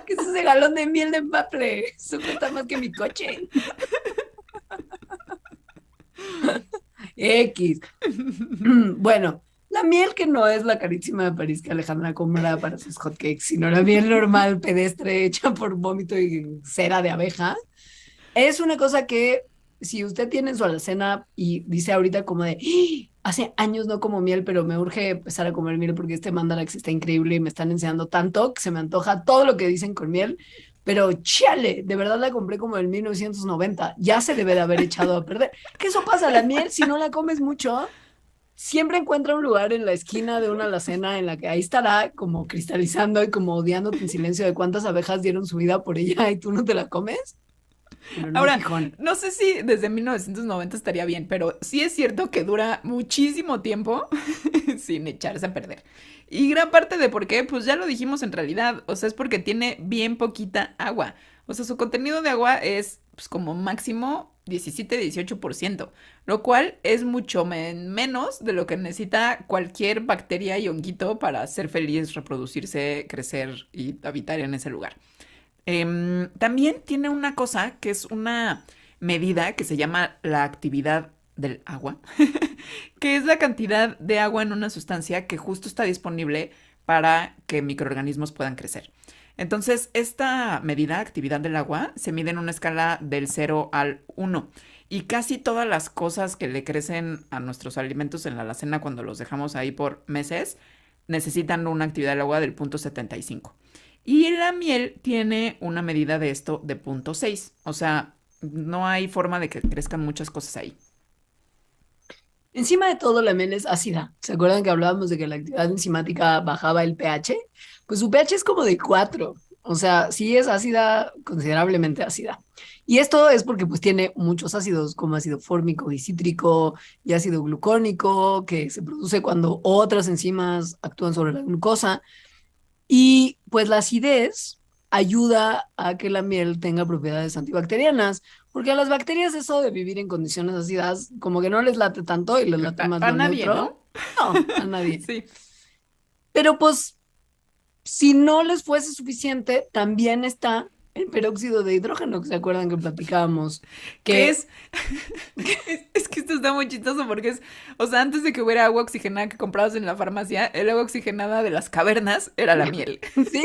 ¿qué es ese galón de miel de maple? Eso cuesta más que mi coche. X. Bueno, la miel que no es la carísima de París que Alejandra compra para sus hotcakes, sino la miel normal, pedestre, hecha por vómito y cera de abeja, es una cosa que si usted tiene en su alacena y dice ahorita como de, hace años no como miel, pero me urge empezar a comer miel porque este Mandarax está increíble y me están enseñando tanto que se me antoja todo lo que dicen con miel, pero chale, de verdad la compré como en 1990, ya se debe de haber echado a perder. ¿Qué eso pasa? La miel, si no la comes mucho, siempre encuentra un lugar en la esquina de una alacena en la que ahí estará como cristalizando y como odiándote en silencio de cuántas abejas dieron su vida por ella y tú no te la comes. Pero no, Ahora, Gijón. no sé si desde 1990 estaría bien, pero sí es cierto que dura muchísimo tiempo sin echarse a perder. Y gran parte de por qué, pues ya lo dijimos en realidad, o sea, es porque tiene bien poquita agua. O sea, su contenido de agua es pues, como máximo 17-18%, lo cual es mucho menos de lo que necesita cualquier bacteria y honguito para ser feliz, reproducirse, crecer y habitar en ese lugar. También tiene una cosa que es una medida que se llama la actividad del agua, que es la cantidad de agua en una sustancia que justo está disponible para que microorganismos puedan crecer. Entonces, esta medida, actividad del agua, se mide en una escala del 0 al 1. Y casi todas las cosas que le crecen a nuestros alimentos en la alacena cuando los dejamos ahí por meses necesitan una actividad del agua del 0,75. Y la miel tiene una medida de esto de 0,6. O sea, no hay forma de que crezcan muchas cosas ahí. Encima de todo, la miel es ácida. ¿Se acuerdan que hablábamos de que la actividad enzimática bajaba el pH? Pues su pH es como de 4. O sea, sí es ácida, considerablemente ácida. Y esto es porque pues tiene muchos ácidos como ácido fórmico y cítrico y ácido glucónico que se produce cuando otras enzimas actúan sobre la glucosa. Y pues la acidez ayuda a que la miel tenga propiedades antibacterianas, porque a las bacterias eso de vivir en condiciones ácidas como que no les late tanto y les late más A lo nadie, neutro. ¿no? No, a nadie. Sí. Pero pues si no les fuese suficiente, también está el peróxido de hidrógeno, que se acuerdan que platicábamos, ¿Qué que es? Es que esto está muy chistoso porque es, o sea, antes de que hubiera agua oxigenada que comprabas en la farmacia, el agua oxigenada de las cavernas era la miel. sí,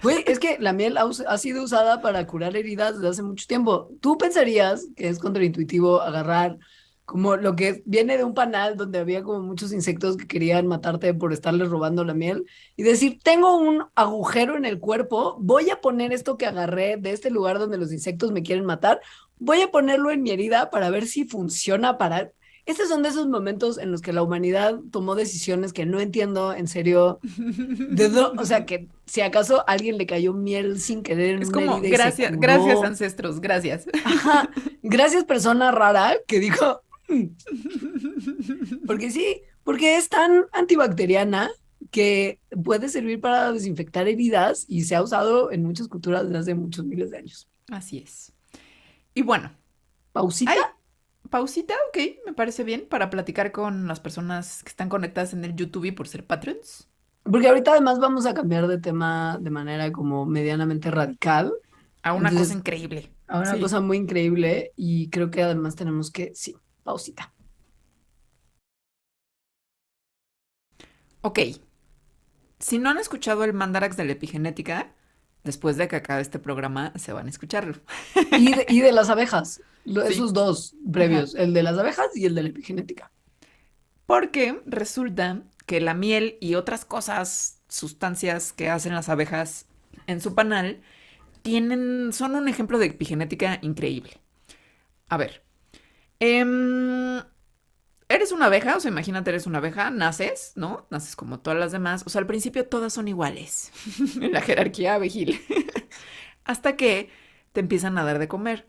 güey, es que la miel ha sido usada para curar heridas desde hace mucho tiempo. Tú pensarías que es contraintuitivo agarrar como lo que viene de un panal donde había como muchos insectos que querían matarte por estarles robando la miel y decir, tengo un agujero en el cuerpo, voy a poner esto que agarré de este lugar donde los insectos me quieren matar, voy a ponerlo en mi herida para ver si funciona para... Estos son de esos momentos en los que la humanidad tomó decisiones que no entiendo en serio. O sea, que si acaso a alguien le cayó miel sin querer en Es una como, herida y se gracias, gracias curó. ancestros, gracias. Ajá, gracias persona rara que dijo, porque sí, porque es tan antibacteriana que puede servir para desinfectar heridas y se ha usado en muchas culturas desde hace muchos miles de años. Así es. Y bueno, Pausita, hay pausita, ok, me parece bien para platicar con las personas que están conectadas en el YouTube y por ser patrons. porque ahorita además vamos a cambiar de tema de manera como medianamente radical. A una cosa Entonces, increíble. a una Sí. cosa muy increíble y creo que además tenemos que, sí, pausita. Ok, si no han escuchado el Mandarax de la epigenética, después de que acabe este programa se van a escucharlo. Y de las abejas, Sí. esos dos Ajá. previos, el de las abejas y el de la epigenética. Porque resulta que la miel y otras cosas, sustancias que hacen las abejas en su panal, son un ejemplo de epigenética increíble. A ver, em, eres una abeja, o sea, imagínate, eres una abeja, naces, ¿no? Naces como todas las demás. O sea, al principio todas son iguales en la jerarquía abejil. Hasta que te empiezan a dar de comer.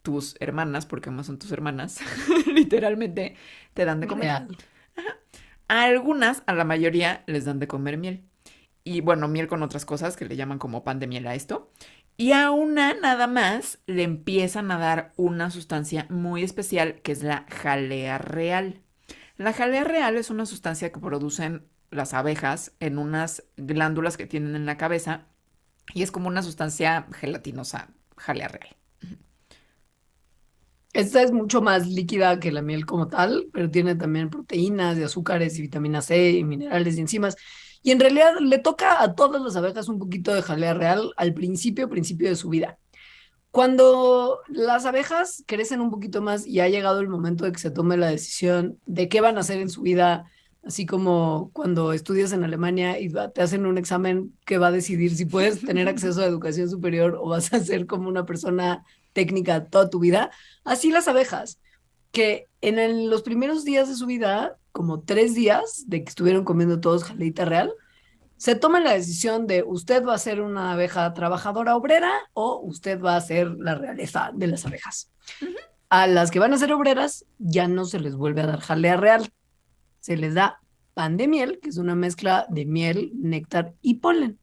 Tus hermanas, porque más son tus hermanas, literalmente te dan de comer. Real. A algunas, a la mayoría, les dan de comer miel. Y bueno, miel con otras cosas que le llaman como pan de miel a esto. Y a una nada más le empiezan a dar una sustancia muy especial que es la jalea real. La jalea real es una sustancia que producen las abejas en unas glándulas que tienen en la cabeza y es como una sustancia gelatinosa, jalea real. Esta es mucho más líquida que la miel como tal, pero tiene también proteínas y azúcares y vitamina C y minerales y enzimas. Y en realidad le toca a todas las abejas un poquito de jalea real al principio de su vida. Cuando las abejas crecen un poquito más y ha llegado el momento de que se tome la decisión de qué van a hacer en su vida, así como cuando estudias en Alemania y te hacen un examen que va a decidir si puedes tener acceso a educación superior o vas a ser como una persona técnica toda tu vida, así las abejas, que los primeros días de su vida, como 3 días de que estuvieron comiendo todos jaleita real, se toma la decisión de usted va a ser una abeja trabajadora obrera o usted va a ser la realeza de las abejas. A las que van a ser obreras ya no se les vuelve a dar jalea real, se les da pan de miel, que es una mezcla de miel, néctar y polen.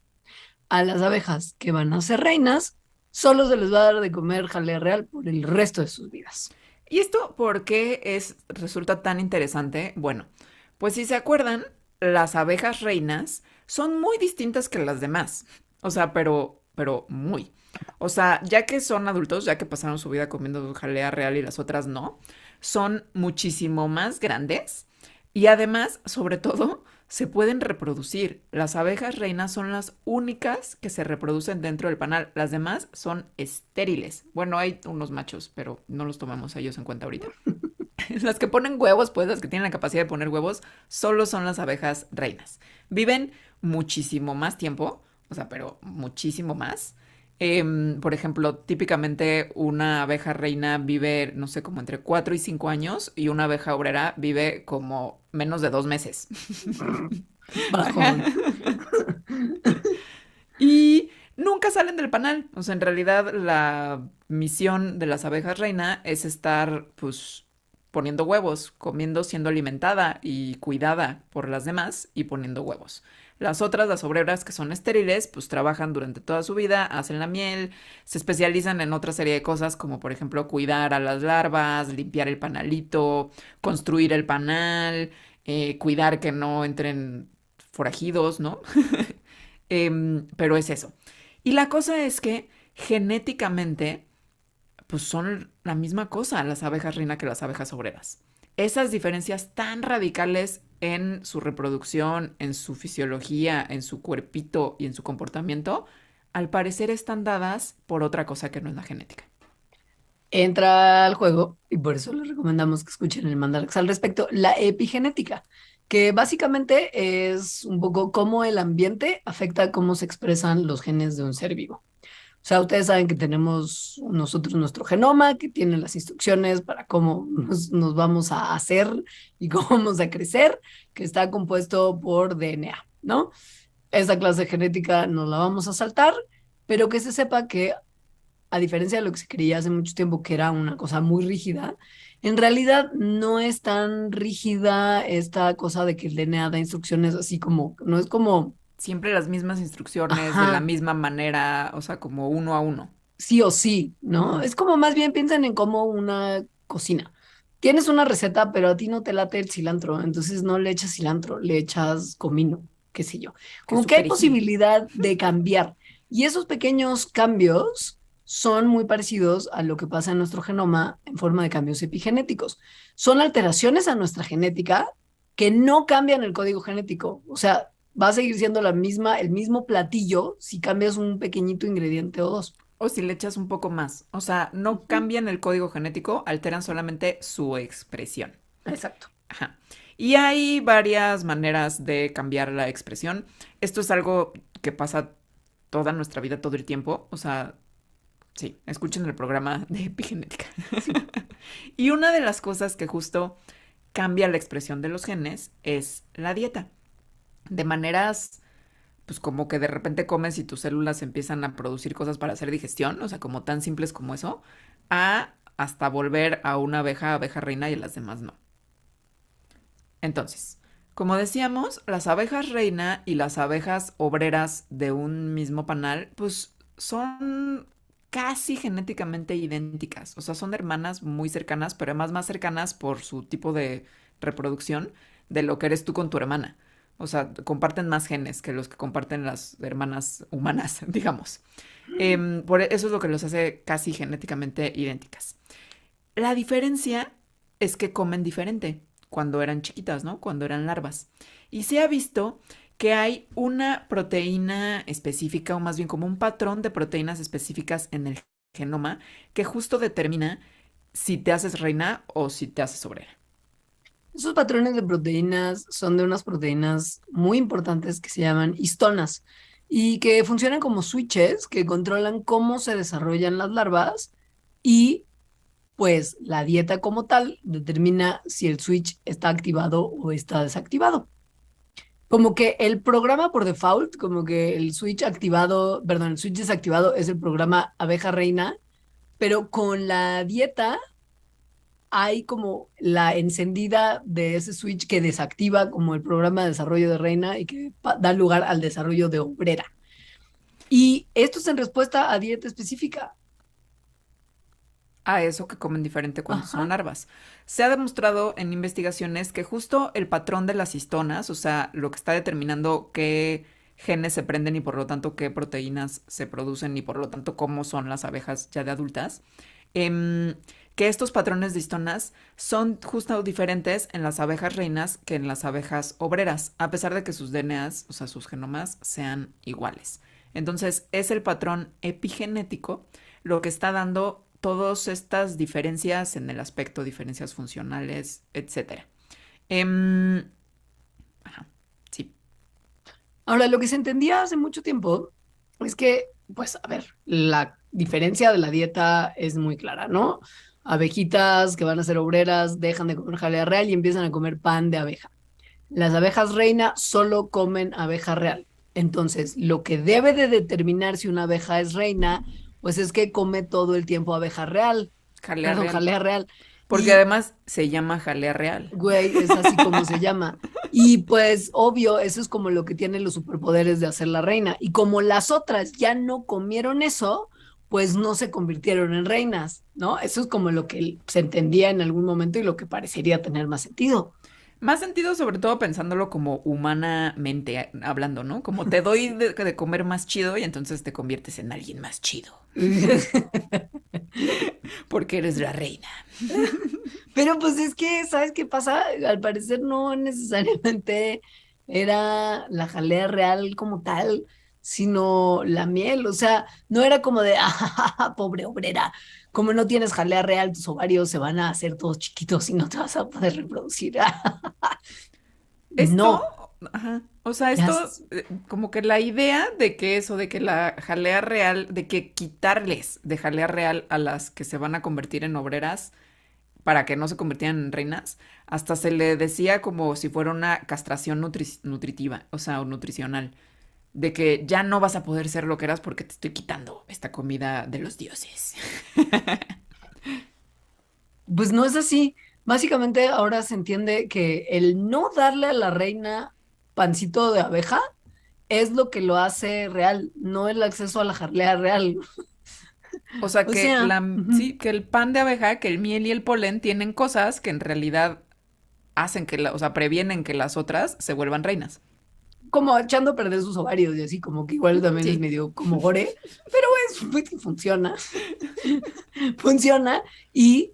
A las abejas que van a ser reinas, solo se les va a dar de comer jalea real por el resto de sus vidas. ¿Y esto por qué resulta tan interesante? Bueno, pues si se acuerdan, las abejas reinas son muy distintas que las demás. O sea, pero muy. O sea, ya que son adultos, ya que pasaron su vida comiendo jalea real y las otras no, son muchísimo más grandes y además, sobre todo, se pueden reproducir. Las abejas reinas son las únicas que se reproducen dentro del panal. Las demás son estériles. Bueno, hay unos machos, pero no los tomamos a ellos en cuenta ahorita. Las que ponen huevos, pues las que tienen la capacidad de poner huevos, solo son las abejas reinas. Viven muchísimo más tiempo, o sea, pero muchísimo más. Por ejemplo, típicamente una abeja reina vive, no sé, como entre 4 y 5 años y una abeja obrera vive como menos de 2 meses. Bajón. Y nunca salen del panal. O sea, en realidad la misión de las abejas reina es estar, pues, poniendo huevos, comiendo, siendo alimentada y cuidada por las demás y poniendo huevos. Las otras, las obreras que son estériles, pues trabajan durante toda su vida, hacen la miel, se especializan en otra serie de cosas como por ejemplo cuidar a las larvas, limpiar el panalito, construir el panal, cuidar que no entren forajidos, ¿no? Pero es eso. Y la cosa es que genéticamente, pues son la misma cosa las abejas reina que las abejas obreras. Esas diferencias tan radicales en su reproducción, en su fisiología, en su cuerpito y en su comportamiento, al parecer están dadas por otra cosa que no es la genética. entra al juego, y por eso les recomendamos que escuchen el Mandarax al respecto, la epigenética, que básicamente es un poco cómo el ambiente afecta cómo se expresan los genes de un ser vivo. O sea, ustedes saben que tenemos nosotros nuestro genoma, que tiene las instrucciones para cómo nos vamos a hacer y cómo vamos a crecer, que está compuesto por DNA, ¿no? Esta clase de genética nos la vamos a saltar, pero que se sepa que a diferencia de lo que se creía hace mucho tiempo, que era una cosa muy rígida, en realidad no es tan rígida esta cosa de que el DNA da instrucciones así como, no es como, Siempre las mismas instrucciones, de la ajá, misma manera, o sea, como uno a uno. sí o sí, ¿no? Ujú. Es como más bien piensan en como una cocina. Tienes una receta, pero a ti no te late el cilantro, entonces no le echas cilantro, le echas comino, qué sé yo. Que es Como que hay súper easy. posibilidad de cambiar. Y esos pequeños cambios son muy parecidos a lo que pasa en nuestro genoma en forma de cambios epigenéticos. Son alteraciones a nuestra genética que no cambian el código genético. O sea, va a seguir siendo la misma, el mismo platillo si cambias un pequeñito ingrediente o dos. O si le echas un poco más. O sea, no Ujú. cambian el código genético, alteran solamente su expresión. Exacto. Ajá. Y hay varias maneras de cambiar la expresión. Esto es algo que pasa toda nuestra vida, todo el tiempo. O sea, sí, escuchen el programa de epigenética. Sí. Y una de las cosas que justo cambia la expresión de los genes es la dieta. De maneras, pues como que de repente comes y tus células empiezan a producir cosas para hacer digestión, o sea, como tan simples como eso, a hasta volver a una abeja, abeja reina y a las demás no. Entonces, como decíamos, las abejas reina y las abejas obreras de un mismo panal, pues son casi genéticamente idénticas. O sea, son hermanas muy cercanas, pero además más cercanas por su tipo de reproducción de lo que eres tú con tu hermana. O sea, comparten más genes que los que comparten las hermanas humanas, digamos. Por eso es lo que los hace casi genéticamente idénticas. La diferencia es que comen diferente cuando eran chiquitas, ¿no? Cuando eran larvas. Y se ha visto que hay una proteína específica, o más bien como un patrón de proteínas específicas en el genoma que justo determina si te haces reina o si te haces obrera. Esos patrones de proteínas son de unas proteínas muy importantes que se llaman histonas y que funcionan como switches que controlan cómo se desarrollan las larvas y pues la dieta como tal determina si el switch está activado o está desactivado. Como que el programa por default, como que el switch activado, perdón, el switch desactivado es el programa abeja reina, pero con la dieta hay como la encendida de ese switch que desactiva como el programa de desarrollo de reina y que da lugar al desarrollo de obrera. Y esto es en respuesta a dieta específica. A eso que comen diferente cuando son Ajá. larvas. Se ha demostrado en investigaciones que justo el patrón de las histonas, o sea, lo que está determinando qué genes se prenden y por lo tanto qué proteínas se producen y por lo tanto cómo son las abejas ya de adultas, em, que estos patrones de histonas son justo diferentes en las abejas reinas que en las abejas obreras, a pesar de que sus DNAs, o sea, sus genomas, sean iguales. Entonces, es el patrón epigenético lo que está dando todas estas diferencias en el aspecto, diferencias funcionales, etcétera. Em, ajá, sí. Ahora, lo que se entendía hace mucho tiempo es que, pues, a ver, la diferencia de la dieta es muy clara, ¿no? Abejitas que van a ser obreras dejan de comer jalea real y empiezan a comer pan de abeja. Las abejas reina solo comen abeja real. Entonces, lo que debe de determinar si una abeja es reina, pues es que come todo el tiempo abeja real, Jalea perdón, real. jalea real. Porque Y, además se llama jalea real. güey, es así como se llama. Y pues, obvio, eso es como lo que tiene los superpoderes de hacer la reina. Y como las otras ya no comieron eso, pues no se convirtieron en reinas, ¿no? Eso es como lo que se entendía en algún momento y lo que parecería tener más sentido. Más sentido, sobre todo pensándolo como humanamente hablando, ¿no? Como te doy Sí. de comer más chido y entonces te conviertes en alguien más chido. Porque eres la reina. Pero pues es que, ¿sabes qué pasa? Al parecer no necesariamente era la jalea real como tal, sino la miel. O sea, no era como de, ah, pobre obrera. como no tienes jalea real, tus ovarios se van a hacer todos chiquitos y no te vas a poder reproducir. Esto, No, ajá, o sea, ya esto, como que la idea de que eso, de que la jalea real, de que quitarles de jalea real a las que se van a convertir en obreras para que no se convirtieran en reinas, hasta se le decía como si fuera una castración nutritiva, o sea, o nutricional, de que ya no vas a poder ser lo que eras porque te estoy quitando esta comida de los dioses. pues no es así. Básicamente ahora se entiende que el no darle a la reina pancito de abeja es lo que lo hace real, no el acceso a la jalea real. O sea, O sea, sí, que el pan de abeja, que el miel y el polen tienen cosas que en realidad hacen que, o sea, previenen que las otras se vuelvan reinas. como echando a perder sus ovarios y así, como que igual también es Sí. medio como gore, pero pues, funciona, funciona. Y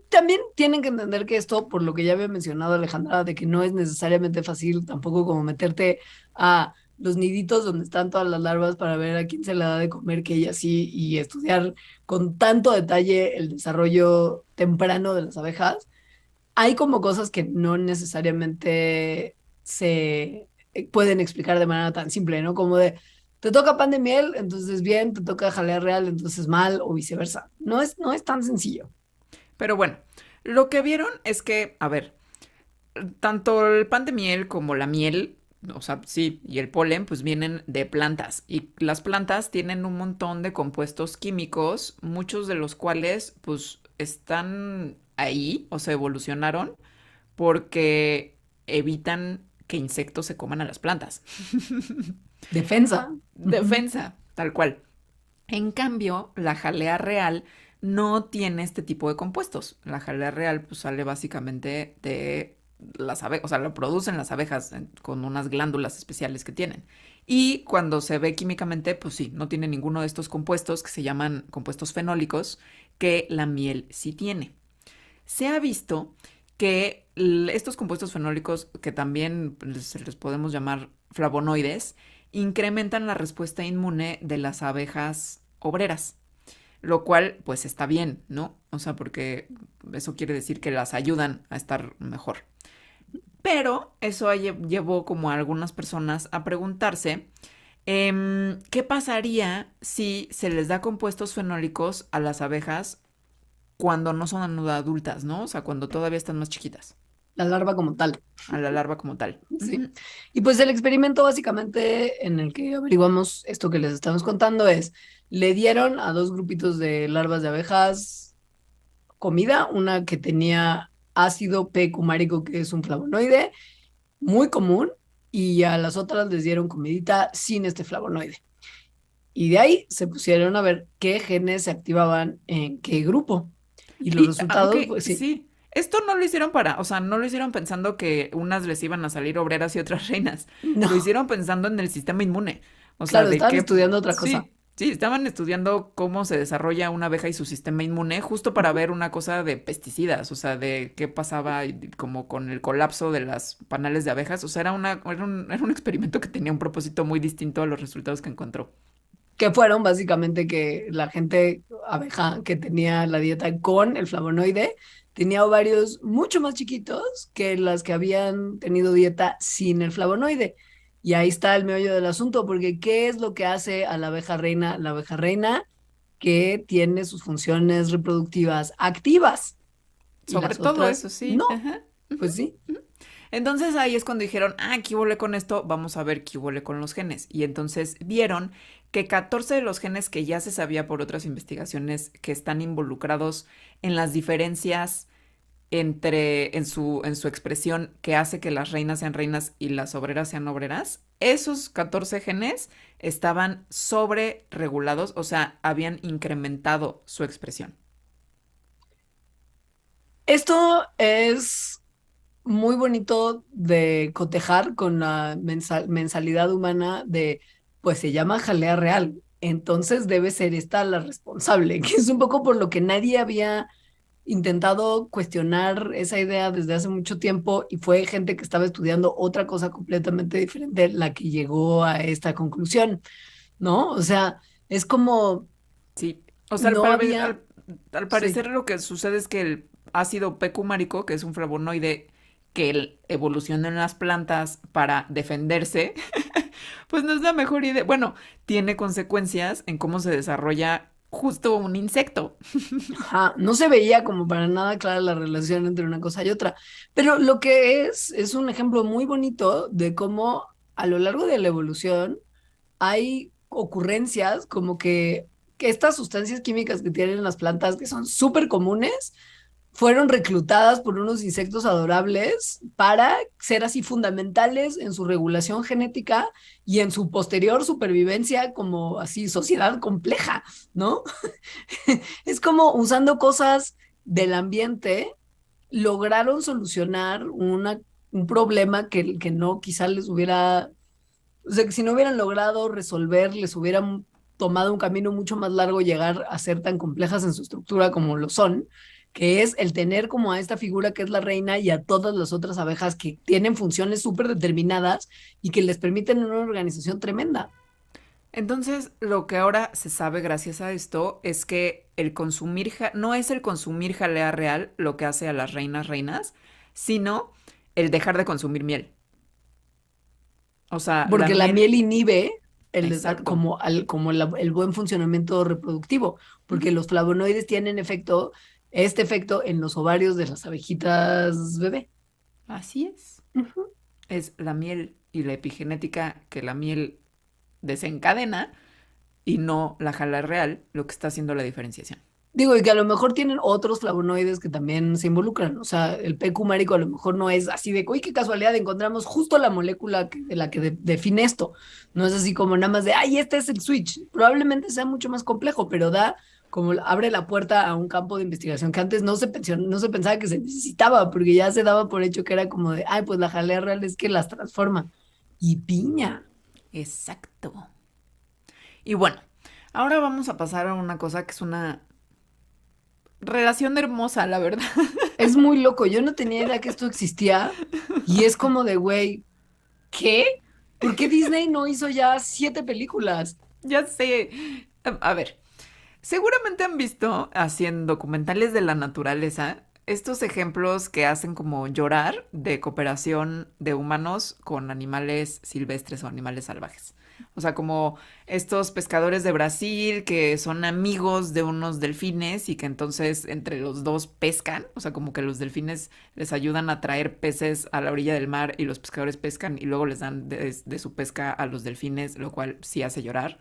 también tienen que entender que esto, por lo que ya había mencionado Alejandra, de que no es necesariamente fácil tampoco como meterte a los niditos donde están todas las larvas para ver a quién se le da de comer, que ella sí, y estudiar con tanto detalle el desarrollo temprano de las abejas. Hay como cosas que no necesariamente se pueden explicar de manera tan simple, ¿no? Como de, te toca pan de miel, entonces bien, te toca jalea real, entonces mal, o viceversa. No es tan sencillo. Pero bueno, lo que vieron es que, a ver, tanto el pan de miel como la miel, o sea, sí, y el polen, pues vienen de plantas. Y las plantas tienen un montón de compuestos químicos, muchos de los cuales, pues, están ahí o se evolucionaron porque evitan que insectos se coman a las plantas. Defensa. Ujú. Defensa, tal cual. En cambio, la jalea real no tiene este tipo de compuestos. La jalea real pues sale básicamente de las abejas, o sea, lo producen las abejas con unas glándulas especiales que tienen. Y cuando se ve químicamente, pues sí, no tiene ninguno de estos compuestos que se llaman compuestos fenólicos que la miel sí tiene. Se ha visto que estos compuestos fenólicos, que también les podemos llamar flavonoides, incrementan la respuesta inmune de las abejas obreras, lo cual pues está bien, ¿no? O sea, porque eso quiere decir que las ayudan a estar mejor. Pero eso llevó como a algunas personas a preguntarse qué pasaría si se les da compuestos fenólicos a las abejas cuando no son adultas, ¿no? O sea, cuando todavía están más chiquitas, La larva como tal. a la larva como tal. Sí. Ujú. Y pues el experimento básicamente en el que averiguamos esto que les estamos contando es, le dieron a dos grupitos de larvas de abejas comida, una que tenía ácido P-cumárico, que es un flavonoide muy común, y a las otras les dieron comidita sin este flavonoide. Y de ahí se pusieron a ver qué genes se activaban en qué grupo. Y los Y resultados, aunque pues sí, sí, esto no lo hicieron para, o sea, no lo hicieron pensando que unas les iban a salir obreras y otras reinas. Lo no, hicieron pensando en el sistema inmune. O sea, claro, de estaban qué, estudiando otra cosa. sí, sí, estaban estudiando cómo se desarrolla una abeja y su sistema inmune, justo para Ujú. ver una cosa de pesticidas, o sea, de qué pasaba como con el colapso de las panales de abejas. O sea, era un experimento que tenía un propósito muy distinto a los resultados que encontró. Que fueron básicamente que la gente abeja que tenía la dieta con el flavonoide tenía ovarios mucho más chiquitos que las que habían tenido dieta sin el flavonoide. Y ahí está el meollo del asunto, porque ¿qué es lo que hace a la abeja reina? La abeja reina que tiene sus funciones reproductivas activas y Sobre las todo otras eso, sí. no. Ajá. Pues sí, Entonces ahí es cuando dijeron, ah, ¿qué huele con esto? Vamos a ver qué huele con los genes. Y entonces vieron que 14 de los genes que ya se sabía por otras investigaciones que están involucrados en las diferencias en su expresión que hace que las reinas sean reinas y las obreras sean obreras, esos 14 genes estaban sobre regulados, o sea, habían incrementado su expresión. esto es muy bonito de cotejar con la mensalidad humana de, pues se llama jalea real, entonces debe ser esta la responsable, que es un poco por lo que nadie había intentado cuestionar esa idea desde hace mucho tiempo y fue gente que estaba estudiando otra cosa completamente diferente la que llegó a esta conclusión, ¿no? O sea, es como Sí, o sea, no había... al Sí. parecer lo que sucede es que el ácido P-cúmarico, que es un flavonoide evoluciona en las plantas para defenderse, pues no es la mejor idea. Bueno, tiene consecuencias en cómo se desarrolla justo un insecto. Ajá, no se veía como para nada clara la relación entre una cosa y otra, pero lo que es un ejemplo muy bonito de cómo a lo largo de la evolución hay ocurrencias como que estas sustancias químicas que tienen las plantas, que son súper comunes, fueron reclutadas por unos insectos adorables para ser así fundamentales en su regulación genética y en su posterior supervivencia como así sociedad compleja, ¿no? Es como usando cosas del ambiente, lograron solucionar un problema que no quizá les hubiera, o sea, que si no hubieran logrado resolver, les hubieran tomado un camino mucho más largo llegar a ser tan complejas en su estructura como lo son, que es el tener como a esta figura que es la reina y a todas las otras abejas que tienen funciones súper determinadas y que les permiten una organización tremenda. Entonces, lo que ahora se sabe gracias a esto es que el consumir, no es el consumir jalea real lo que hace a las reinas, sino el dejar de consumir miel. O sea, la Porque la miel, miel inhibe exacto. como, el buen funcionamiento reproductivo, porque Ujú. los flavonoides tienen este efecto en los ovarios de las abejitas bebé. Así es. Ujú. Es la miel y la epigenética que la miel desencadena y no la jalea real lo que está haciendo la diferenciación. Digo, y que a lo mejor tienen otros flavonoides que también se involucran. O sea, el P. cumarico a lo mejor no es así de, uy, qué casualidad, encontramos justo la molécula de la que define esto. No es así como nada más de, ay, este es el switch. Probablemente sea mucho más complejo, pero da como abre la puerta a un campo de investigación que antes no se pensaba que se necesitaba, porque ya se daba por hecho que era como de, ay, pues la jalea real es que las transforma. Y piña. Exacto. Y bueno, ahora vamos a pasar a una cosa que es una relación hermosa, la verdad. Es muy loco. Yo no tenía idea que esto existía y es como de, güey. ¿Qué? ¿Por qué Disney no hizo ya 7 películas? Ya sé. A ver, seguramente han visto así en documentales de la naturaleza estos ejemplos que hacen como llorar de cooperación de humanos con animales silvestres o animales salvajes. O sea, como estos pescadores de Brasil que son amigos de unos delfines y que entonces entre los dos pescan. O sea, como que los delfines les ayudan a traer peces a la orilla del mar y los pescadores pescan y luego les dan de su pesca a los delfines, lo cual sí hace llorar.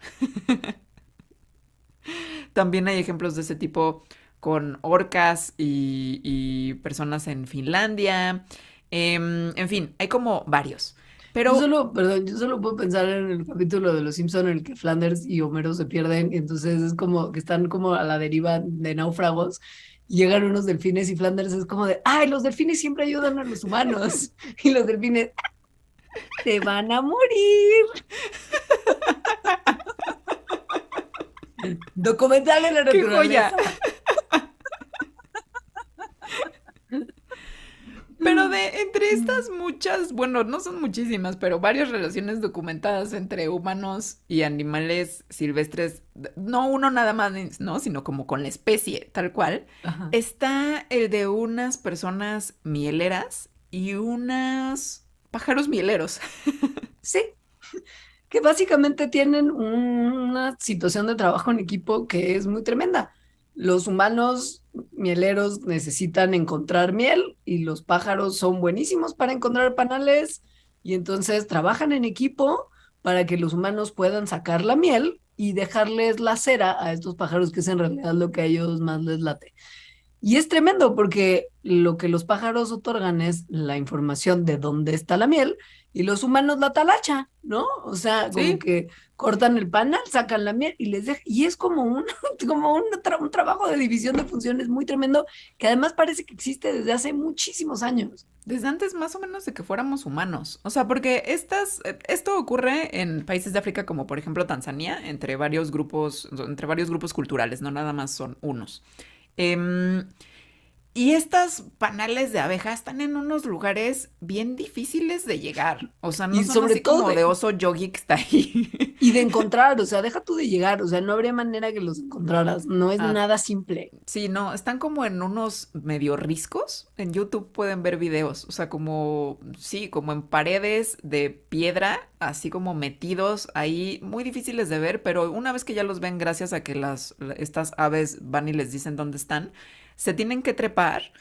También hay ejemplos de ese tipo con orcas y personas en Finlandia. En fin, hay como varios. Pero Perdón, yo solo puedo pensar en el capítulo de Los Simpson en el que Flanders y Homero se pierden y entonces es como que están como a la deriva de náufragos y llegan unos delfines y Flanders es como de, ay, los delfines siempre ayudan a los humanos y los delfines, te van a morir. Documental de la qué joya. naturaleza. Pero de entre estas muchas, bueno, no son muchísimas, pero varias relaciones documentadas entre humanos y animales silvestres, no uno nada más, ¿no? Sino como con la especie, tal cual, Ajá. está el de unas personas mieleras y unos pájaros mieleros. Sí, que básicamente tienen una situación de trabajo en equipo que es muy tremenda. Los humanos mieleros necesitan encontrar miel y los pájaros son buenísimos para encontrar panales y entonces trabajan en equipo para que los humanos puedan sacar la miel y dejarles la cera a estos pájaros, que es en realidad lo que a ellos más les late. Y es tremendo porque lo que los pájaros otorgan es la información de dónde está la miel y los humanos la talacha, ¿no? O sea, como Sí, que cortan el panal, sacan la miel y les dejan, y es como como un trabajo de división de funciones muy tremendo que además parece que existe desde hace muchísimos años. desde antes más o menos de que fuéramos humanos. O sea, porque esto ocurre en países de África como por ejemplo Tanzania, entre varios grupos culturales, no nada más son unos. Em, Y estas panales de abeja están en unos lugares bien difíciles de llegar. O sea, no Y son sobre así todo como de oso yogi que está ahí. y de encontrar, o sea, deja tú de llegar, o sea, no habría manera que los encontraras, no es Ah, nada simple. sí, no, están como en unos medio riscos. En YouTube pueden ver videos, o sea, como, sí, como en paredes de piedra, así como metidos ahí, muy difíciles de ver, pero una vez que ya los ven, gracias a que estas aves van y les dicen dónde están, se tienen que trepar.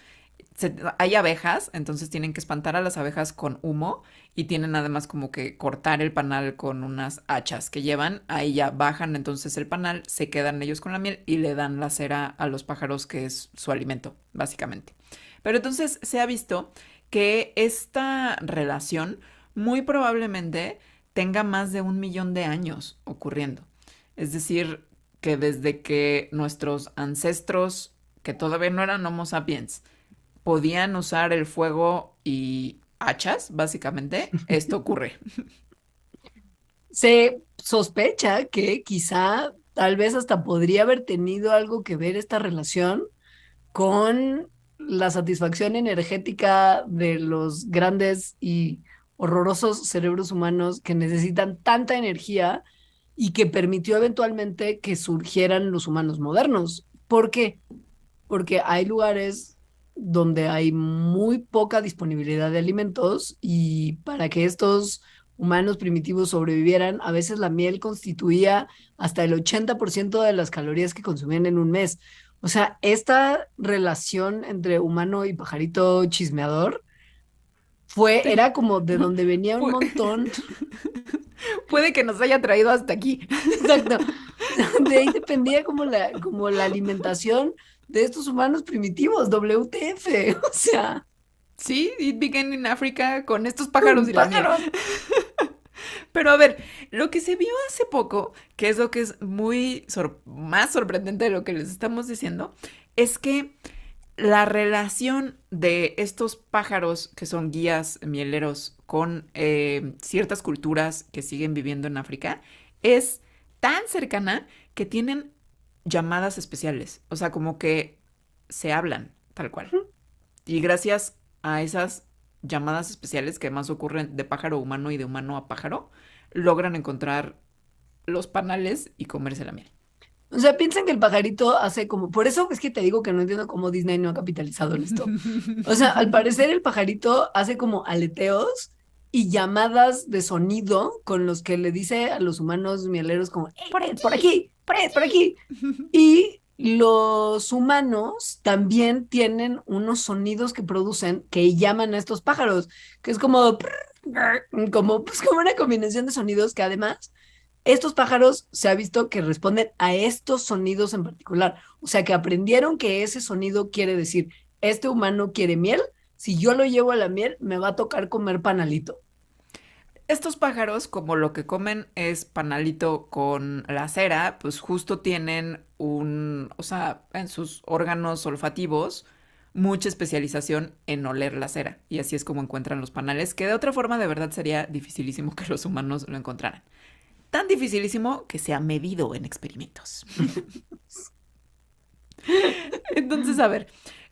Hay abejas, entonces tienen que espantar a las abejas con humo y tienen además como que cortar el panal con unas hachas que llevan. Ahí ya bajan entonces el panal, se quedan ellos con la miel y le dan la cera a los pájaros, que es su alimento, básicamente. Pero entonces se ha visto que esta relación muy probablemente tenga más de 1 millón de años ocurriendo. Es decir, que desde que nuestros ancestros, que todavía no eran Homo sapiens, podían usar el fuego y hachas, básicamente, esto ocurre. Se sospecha que quizá, tal vez hasta podría haber tenido algo que ver esta relación con la satisfacción energética de los grandes y horrorosos cerebros humanos que necesitan tanta energía y que permitió eventualmente que surgieran los humanos modernos. ¿Por qué? Porque hay lugares donde hay muy poca disponibilidad de alimentos y para que estos humanos primitivos sobrevivieran, a veces la miel constituía hasta el 80% de las calorías que consumían en un mes. O sea, esta relación entre humano y pajarito chismeador era como de donde venía un montón. Puede que nos haya traído hasta aquí. Exacto. De ahí dependía como la alimentación de estos humanos primitivos, WTF, o sea, Sí, It Began in Africa con estos pájaros con y la miel. pájaros. Pero a ver, lo que se vio hace poco, que es lo que es más sorprendente de lo que les estamos diciendo, es que la relación de estos pájaros que son guías mieleros con ciertas culturas que siguen viviendo en África es tan cercana que tienen llamadas especiales. O sea, como que se hablan tal cual. Y gracias a esas llamadas especiales que además ocurren de pájaro a humano y de humano a pájaro, logran encontrar los panales y comerse la miel. O sea, piensan que el pajarito hace como, por eso es que te digo que no entiendo cómo Disney no ha capitalizado en esto. O sea, al parecer el pajarito hace como aleteos y llamadas de sonido con los que le dice a los humanos mieleros como, "Ey, por aquí, por aquí". Y los humanos también tienen unos sonidos que producen que llaman a estos pájaros, que es como, pues como una combinación de sonidos que además estos pájaros se ha visto que responden a estos sonidos en particular. O sea, que aprendieron que ese sonido quiere decir, este humano quiere miel, si yo lo llevo a la miel, me va a tocar comer panalito. Estos pájaros, como lo que comen es panalito con la cera, pues justo tienen o sea, en sus órganos olfativos, mucha especialización en oler la cera. Y así es como encuentran los panales, que de otra forma de verdad sería dificilísimo que los humanos lo encontraran. Tan dificilísimo que se ha medido en experimentos. Entonces, a ver,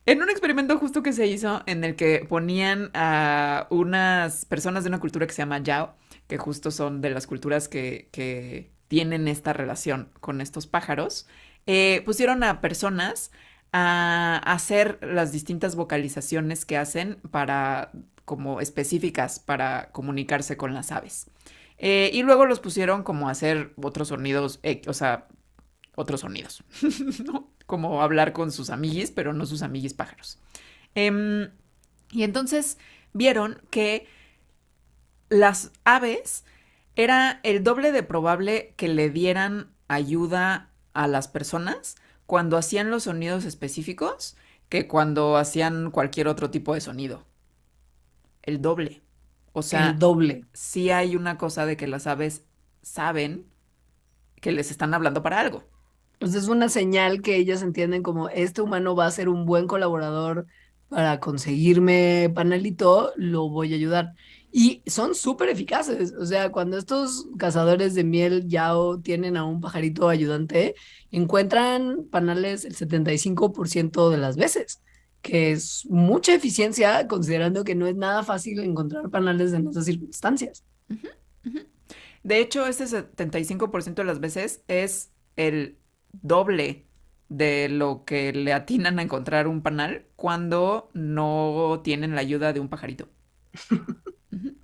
en un experimento justo que se hizo en el que ponían a unas personas de una cultura que se llama Yao, que justo son de las culturas que tienen esta relación con estos pájaros, pusieron a personas a hacer las distintas vocalizaciones que hacen para, como específicas para comunicarse con las aves. Y luego los pusieron como a hacer otros sonidos, o sea, otros sonidos, ¿no? Como hablar con sus amiguis, pero no sus amiguis pájaros. Em, y entonces vieron que las aves era el doble de probable que le dieran ayuda a las personas cuando hacían los sonidos específicos que cuando hacían cualquier otro tipo de sonido. El doble. O El sea, doble. sí hay una cosa de que las aves saben que les están hablando para algo. Pues es una señal que ellas entienden como este humano va a ser un buen colaborador para conseguirme panelito, lo voy a ayudar. Y son súper eficaces. O sea, cuando estos cazadores de miel yao tienen a un pajarito ayudante, encuentran panales el 75% de las veces. que es mucha eficiencia considerando que no es nada fácil encontrar panales en esas circunstancias. Ujú, ujú. De hecho, este 75% de las veces es el doble de lo que le atinan a encontrar un panal cuando no tienen la ayuda de un pajarito. Ujú.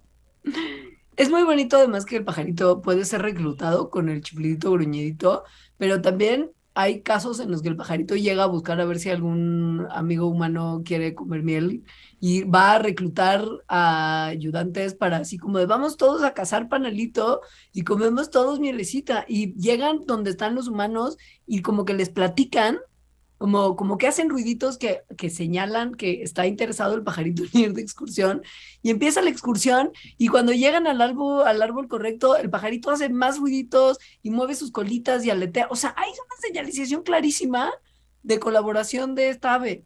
Es muy bonito además que el pajarito puede ser reclutado con el chiflidito gruñidito, pero también hay casos en los que el pajarito llega a buscar a ver si algún amigo humano quiere comer miel y va a reclutar a ayudantes para así como de vamos todos a cazar panalito y comemos todos mielecita y llegan donde están los humanos y como que les platican como que hacen ruiditos que señalan que está interesado el pajarito en ir de excursión y empieza la excursión y cuando llegan al árbol correcto, el pajarito hace más ruiditos y mueve sus colitas y aletea. O sea, hay una señalización clarísima de colaboración de esta ave.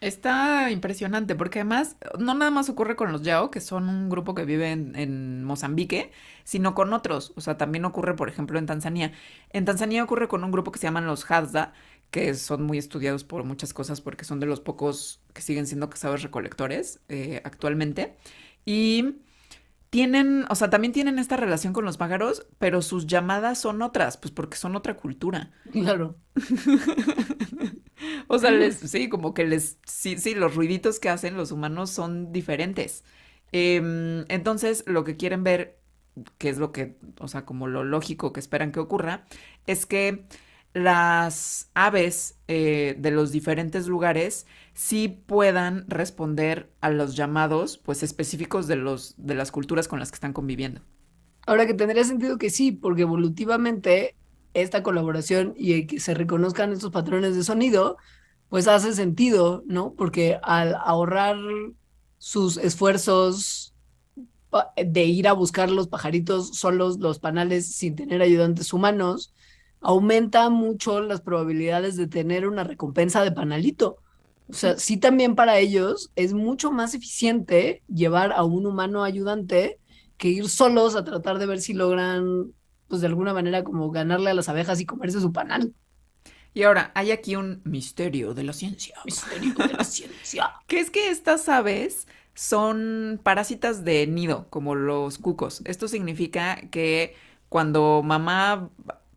Está impresionante porque además no nada más ocurre con los Yao, que son un grupo que vive en Mozambique, sino con otros. O sea, también ocurre, por ejemplo, en Tanzania. En Tanzania ocurre con un grupo que se llaman los Hadza, que son muy estudiados por muchas cosas porque son de los pocos que siguen siendo cazadores recolectores actualmente. Y tienen, o sea, también tienen esta relación con los pájaros, pero sus llamadas son otras, pues porque son otra cultura. Claro. O sea, sí, como que sí, sí, los ruiditos que hacen los humanos son diferentes. Entonces, lo que quieren ver, que es lo que, o sea, como lo lógico que esperan que ocurra, es que las aves de los diferentes lugares sí puedan responder a los llamados, pues, específicos de las culturas con las que están conviviendo. Ahora que tendría sentido que sí, porque evolutivamente esta colaboración y el que se reconozcan estos patrones de sonido, pues hace sentido, ¿no? Porque al ahorrar sus esfuerzos de ir a buscar los pajaritos solos, los panales sin tener ayudantes humanos, aumenta mucho las probabilidades de tener una recompensa de panalito. O sea, Sí. sí también para ellos es mucho más eficiente llevar a un humano ayudante que ir solos a tratar de ver si logran, pues de alguna manera, como ganarle a las abejas y comerse su panal. Y ahora, hay aquí un misterio de la ciencia. Misterio de la ciencia. Que es que estas aves son parásitas de nido, como los cucos. Esto significa que cuando mamá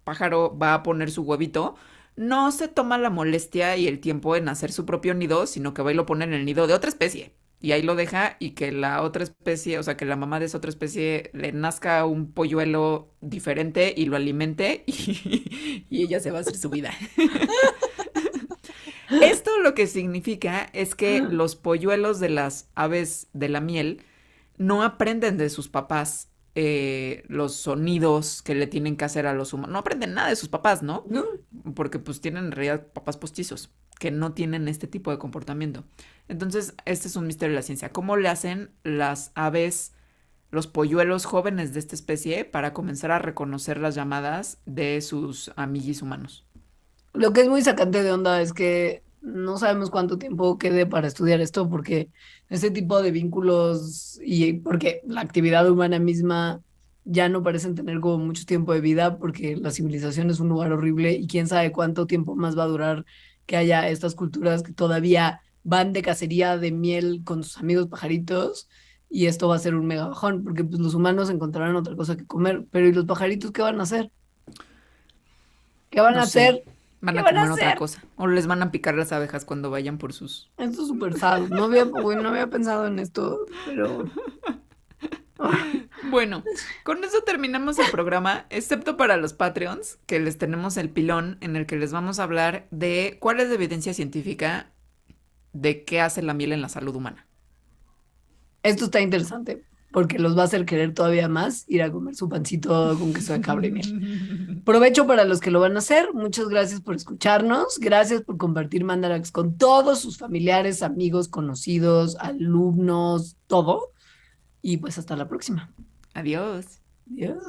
pájaro va a poner su huevito, no se toma la molestia y el tiempo en hacer su propio nido, sino que va y lo pone en el nido de otra especie. Y ahí lo deja y que la otra especie, o sea, que la mamá de esa otra especie le nazca un polluelo diferente y lo alimente y ella se va a hacer su vida. Esto lo que significa es que los polluelos de las aves de la miel no aprenden de sus papás los sonidos que le tienen que hacer a los humanos. No aprenden nada de sus papás, ¿no? ¿No? Porque pues tienen en realidad papás postizos que no tienen este tipo de comportamiento. Entonces, este es un misterio de la ciencia. ¿Cómo le hacen las aves, los polluelos jóvenes de esta especie para comenzar a reconocer las llamadas de sus amiguis humanos? Lo que es muy sacante de onda es que no sabemos cuánto tiempo quede para estudiar esto, porque este tipo de vínculos y porque la actividad humana misma ya no parecen tener como mucho tiempo de vida, porque la civilización es un lugar horrible y quién sabe cuánto tiempo más va a durar que haya estas culturas que todavía van de cacería de miel con sus amigos pajaritos. Y esto va a ser un mega bajón, porque pues, los humanos encontrarán otra cosa que comer, pero ¿y los pajaritos qué van a hacer? ¿Qué van No a sé. hacer? Van ¿Qué a van a comer otra hacer? cosa. O les van a picar las abejas cuando vayan por sus... Esto es súper sad. No había, uy, no había pensado en esto, pero Bueno, con eso terminamos el programa, excepto para los Patreons, que les tenemos el pilón en el que les vamos a hablar de cuál es la evidencia científica de qué hace la miel en la salud humana. esto está interesante porque los va a hacer querer todavía más ir a comer su pancito con queso de cabra y miel. Provecho para los que lo van a hacer. Muchas gracias por escucharnos. Gracias por compartir Mandarax con todos sus familiares, amigos, conocidos, alumnos, todo. Y pues hasta la próxima. Adiós. Adiós.